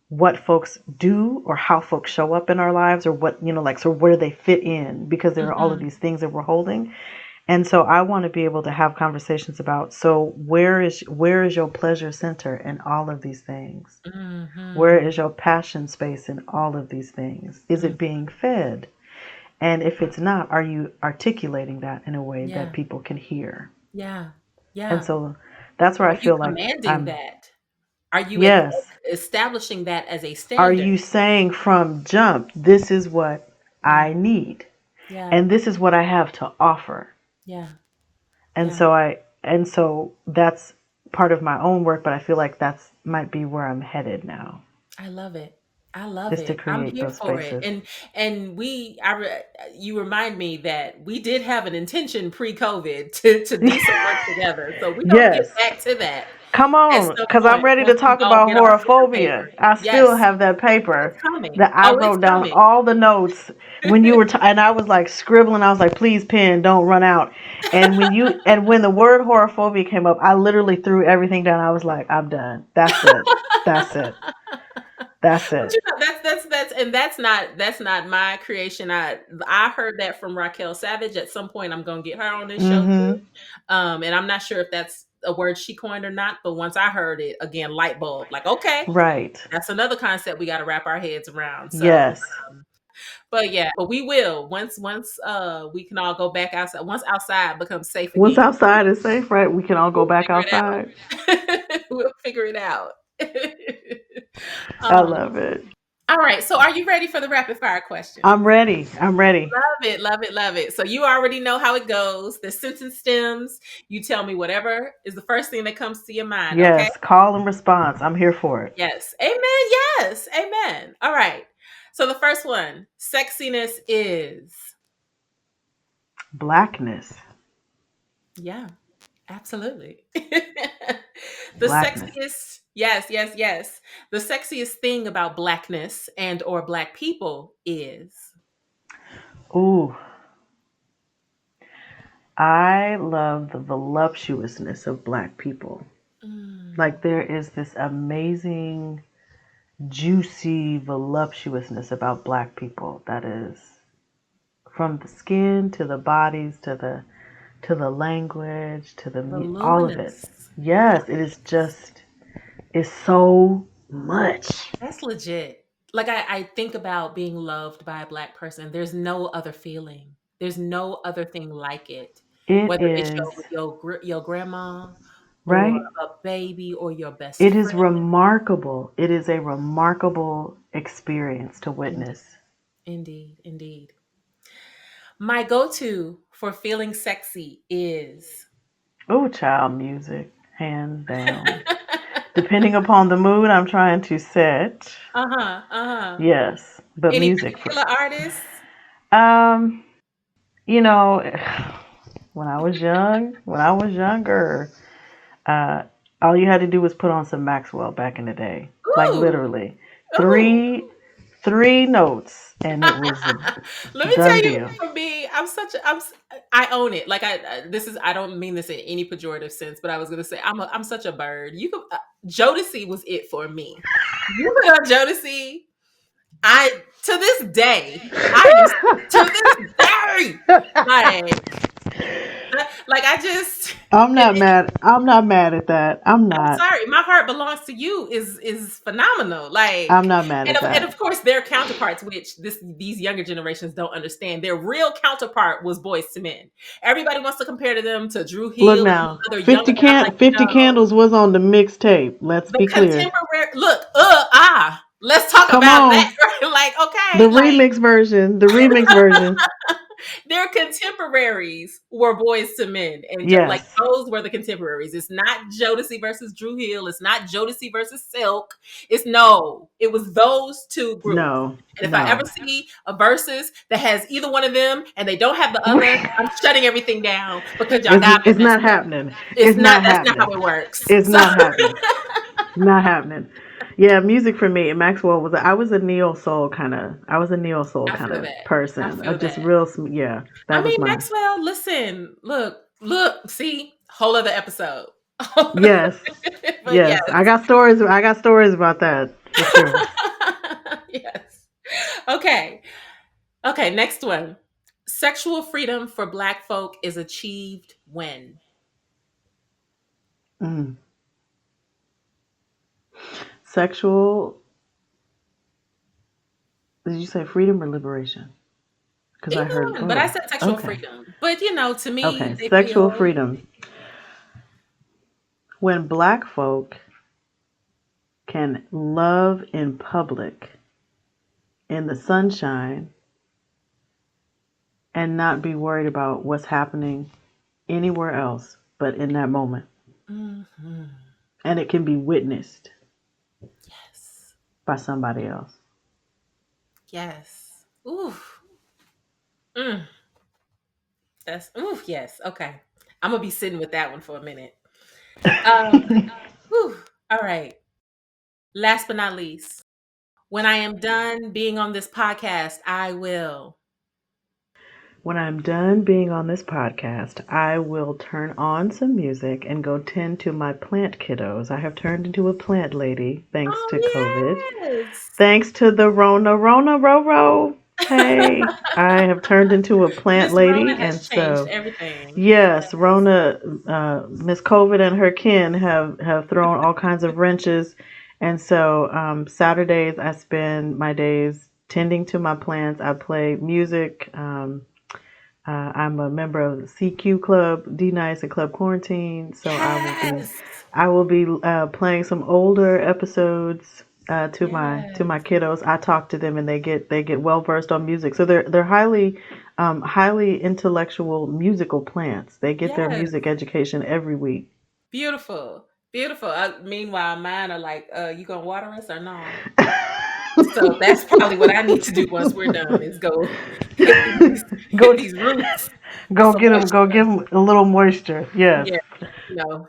what folks do or how folks show up in our lives, or what, like, so where they fit in, because there are all of these things that we're holding. And so I want to be able to have conversations about, so where is your pleasure center in all of these things? Where is your passion space in all of these things? Is it being fed? And if it's not, are you articulating that in a way that people can hear? Yeah. And so that's where Are I you feel like commanding that? Are you yes. establishing that as a Are standard? you saying from jump, this is what Yeah. I need, Yeah. and this is what I have to offer? Yeah. And so that's part of my own work, but I feel like that's might be where I'm headed now, I love it. I love is to it. I'm create here those for it. spaces. And you remind me that we did have an intention pre-COVID to do some work together. So we're gonna get Yes. back to that Come at on, some because I'm point ready to once we talk all about get our pen and horophobia. paper. I still Yes, have that paper it's coming. that I Oh, it's wrote down coming. all the notes when you were, and I was like scribbling. I was like, please, pen, don't run out. And when the word horophobia came up, I literally threw everything down. I was like, I'm done. That's it. That's it. That's But it. that's not my creation. I heard that from Raquel Savage. At some point, I'm gonna get her on this show too. Mm-hmm. And I'm not sure if that's a word she coined or not. But once I heard it again, light bulb. Like, okay, Right. that's another concept we got to wrap our heads around. So, Yes. but yeah, but we will once we can all go back outside. Once outside becomes safe Once again, outside is safe, right? We can all go we'll back figure it outside. out. We'll figure it out. I um, love it. all right. So, are you ready for the rapid fire questions? I'm ready. I'm ready. Love it, love it, love it. So you already know how it goes. The sentence stems. You tell me whatever is the first thing that comes to your mind. Okay. Yes. Call and response. I'm here for it. Yes. Amen. Yes. Amen. All right. So the first one, sexiness is. Blackness. Yeah, absolutely. The Blackness. sexiest, yes. The sexiest thing about blackness and or black people is. Ooh. I love the voluptuousness of Black people. Like, there is this amazing, juicy voluptuousness about Black people that is from the skin to the bodies to the language to all of it. Voluminous. Yes, it is just, it's so much. That's legit. Like I think about being loved by a black person. There's no other feeling. There's no other thing like it. It Whether it's is, your grandma or right? a baby or your best It is friend. remarkable. It is a remarkable experience to Indeed, witness. indeed. My go-to for feeling sexy is. Oh, child music, hands down. Depending upon the mood I'm trying to set. Uh-huh. Yes, but Any music for. particular artists? Um, you know, when I was younger, uh, all you had to do was put on some Maxwell back in the day. Like, Ooh, literally, ooh. three notes, and it was a Let me tell done you, deal. for me, I own it. Like I don't mean this in any pejorative sense, but I was gonna say I'm such a bird. You could Jodeci was it for me. You put on Jodeci, I to this day, I am to this day, like I just I'm not mad. I'm not mad at that. I'm I'm not. sorry, my heart belongs to you is phenomenal. I'm Like, not mad at and that. of course, their counterparts, which these younger generations don't understand. Their real counterpart was Boys to Men. Everybody wants to compare to them to Drew Look Hill and these now, other younger. I'm like, 50 no, candles was on the mixtape. Let's the be clear. contemporary look. Let's talk Come about that. on. Like, The okay, like remix version. The remix version. Their contemporaries were Boys to Men, and like Yes. those were the contemporaries. It's not Jodeci versus Drew Hill. It's not Jodeci versus Silk. It was those two groups. No. And if I ever No. see a versus that has either one of them and they don't have the other, I'm shutting everything down because y'all got me It's messed not up. happening. It's not That's not how happening. it works. It's So not happening. Not happening. Yeah, music for me. Maxwell was. I was a neo soul kind of. I was a neo soul I kind feel of that. I person. feel Just that. real. Yeah, I that was mean, mine. Maxwell, listen, look, see, whole other episode. Yes. But yes. Yes. I got stories. I got stories about that for sure. Yes. Okay. Okay, next one. Sexual freedom for Black folk is achieved when? Mm. Sexual. Did you say freedom or liberation? Because I Either heard one, but I both. said sexual Okay. freedom. But to me, Okay. they Sexual feel freedom. When Black folk can love in public, in the sunshine, and not be worried about what's happening anywhere else but in that moment. Mhm. And it can be witnessed Yes. by somebody else. Yes. Ooh. Mm. Ooh, yes. Okay. I'm gonna be sitting with that one for a minute. Um, whew. All right. Last but not least, when I am done being on this podcast, I will. When I'm done being on this podcast, I will turn on some music and go tend to my plant kiddos. I have turned into a plant lady thanks to COVID. Oh yes. Thanks to the Rona Ro. Hey, I have turned into a plant This Rona lady, has and changed so everything. yes, Yes. Rona, Miss COVID and her kin have thrown all kinds of wrenches, and so Saturdays I spend my days tending to my plants. I play music. I'm a member of the CQ Club, D Nice and Club Quarantine, so Yes. I will be playing some older episodes to my Yes. kiddos. I talk to them and they get well versed on music. So they're highly intellectual musical plants. They get their Yes. music education every week. Beautiful. Beautiful. Meanwhile, mine are like, you gonna water us or no? So that's probably what I need to do once we're done is go hit these hit go these roots with go some get them. Go moisture. give them a little moisture. Yes. Yeah, no.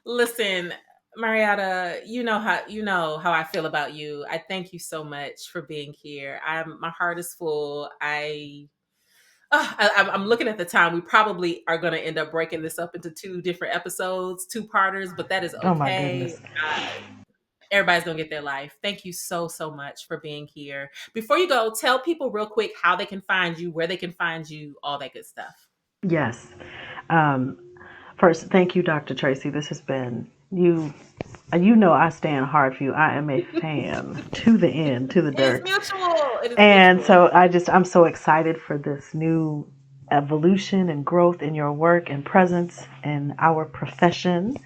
Listen, Marietta, you know how I feel about you. I thank you so much for being here. My heart is full. I'm looking at the time. We probably are going to end up breaking this up into two different episodes, two parters, but that is Oh my okay. goodness. Everybody's gonna get their life. Thank you so much for being here. Before you go, tell people real quick how they can find you, where they can find you, all that good stuff. Yes. Um, First, thank you, Dr. Tracy. This has been you. You know I stand hard for you. I am a fan to the end, to the It is dirt. mutual. It is And mutual. so I'm so excited for this new evolution and growth in your work and presence in our profession.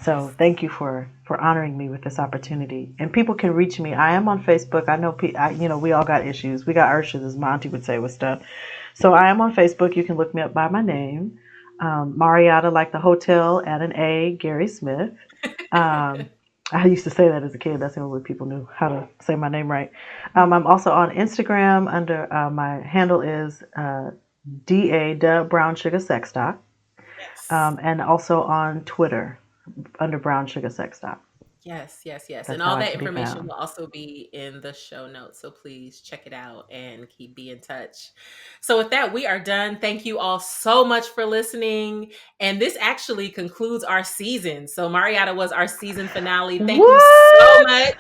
So thank you for honoring me with this opportunity. And people can reach me. I am on Facebook. I know, we all got issues. We got issues, as Monty would say with stuff. So I am on Facebook. You can look me up by my name, Marietta, like the hotel, at an A, Gary-Smith. I used to say that as a kid. That's the only way people knew how to say my name right. I'm also on Instagram under my handle is DA Brown Sugar Sex Doc, Yes. and also on Twitter under Brown Sugar Sex Doc. Yes. And That's how all I that can be information found. will also be in the show notes. So please check it out and be in touch. So with that, we are done. Thank you all so much for listening. And this actually concludes our season. So Marietta was our season finale. Thank you so What? much.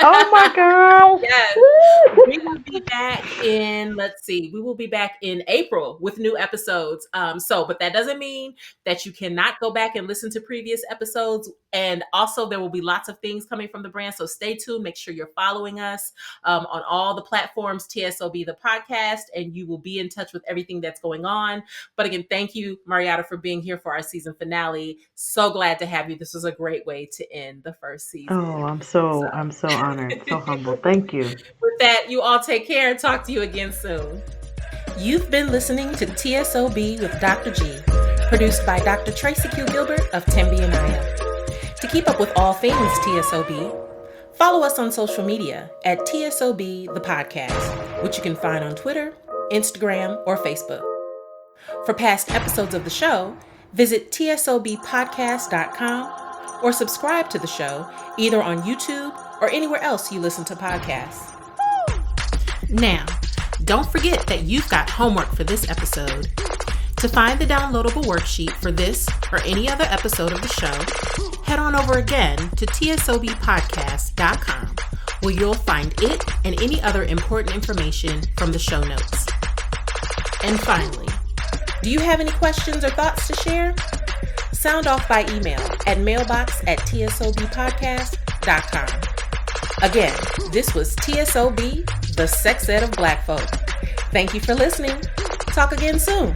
Oh my girl! Yes. Woo! We will be back we will be back in April with new episodes. But that doesn't mean that you cannot go back and listen to previous episodes. And also, there will be lots of things coming from the brand. So stay tuned. Make sure you're following us on all the platforms, TSOB, the podcast, and you will be in touch with everything that's going on. But again, thank you, Marietta, for being here for our season finale. So glad to have you. This was a great way to end the first season. Oh, So, I'm so honored, so humble. Thank you. with that, you all take care and talk to you again soon. You've been listening to TSOB with Dr. G, produced by Dr. Tracy Q. Gilbert of Tempe, Marietta. To keep up with all things TSOB, follow us on social media at TSOB the podcast, which you can find on Twitter, Instagram, or Facebook. For past episodes of the show, visit tsobpodcast.com or subscribe to the show either on YouTube or anywhere else you listen to podcasts. Now, don't forget that you've got homework for this episode. To find the downloadable worksheet for this or any other episode of the show, head on over again to tsobpodcast.com, where you'll find it and any other important information from the show notes. And finally, do you have any questions or thoughts to share? Sound off by email at mailbox@tsobpodcast.com. Again, this was TSOB, the sex ed of Black folk. Thank you for listening. Talk again soon.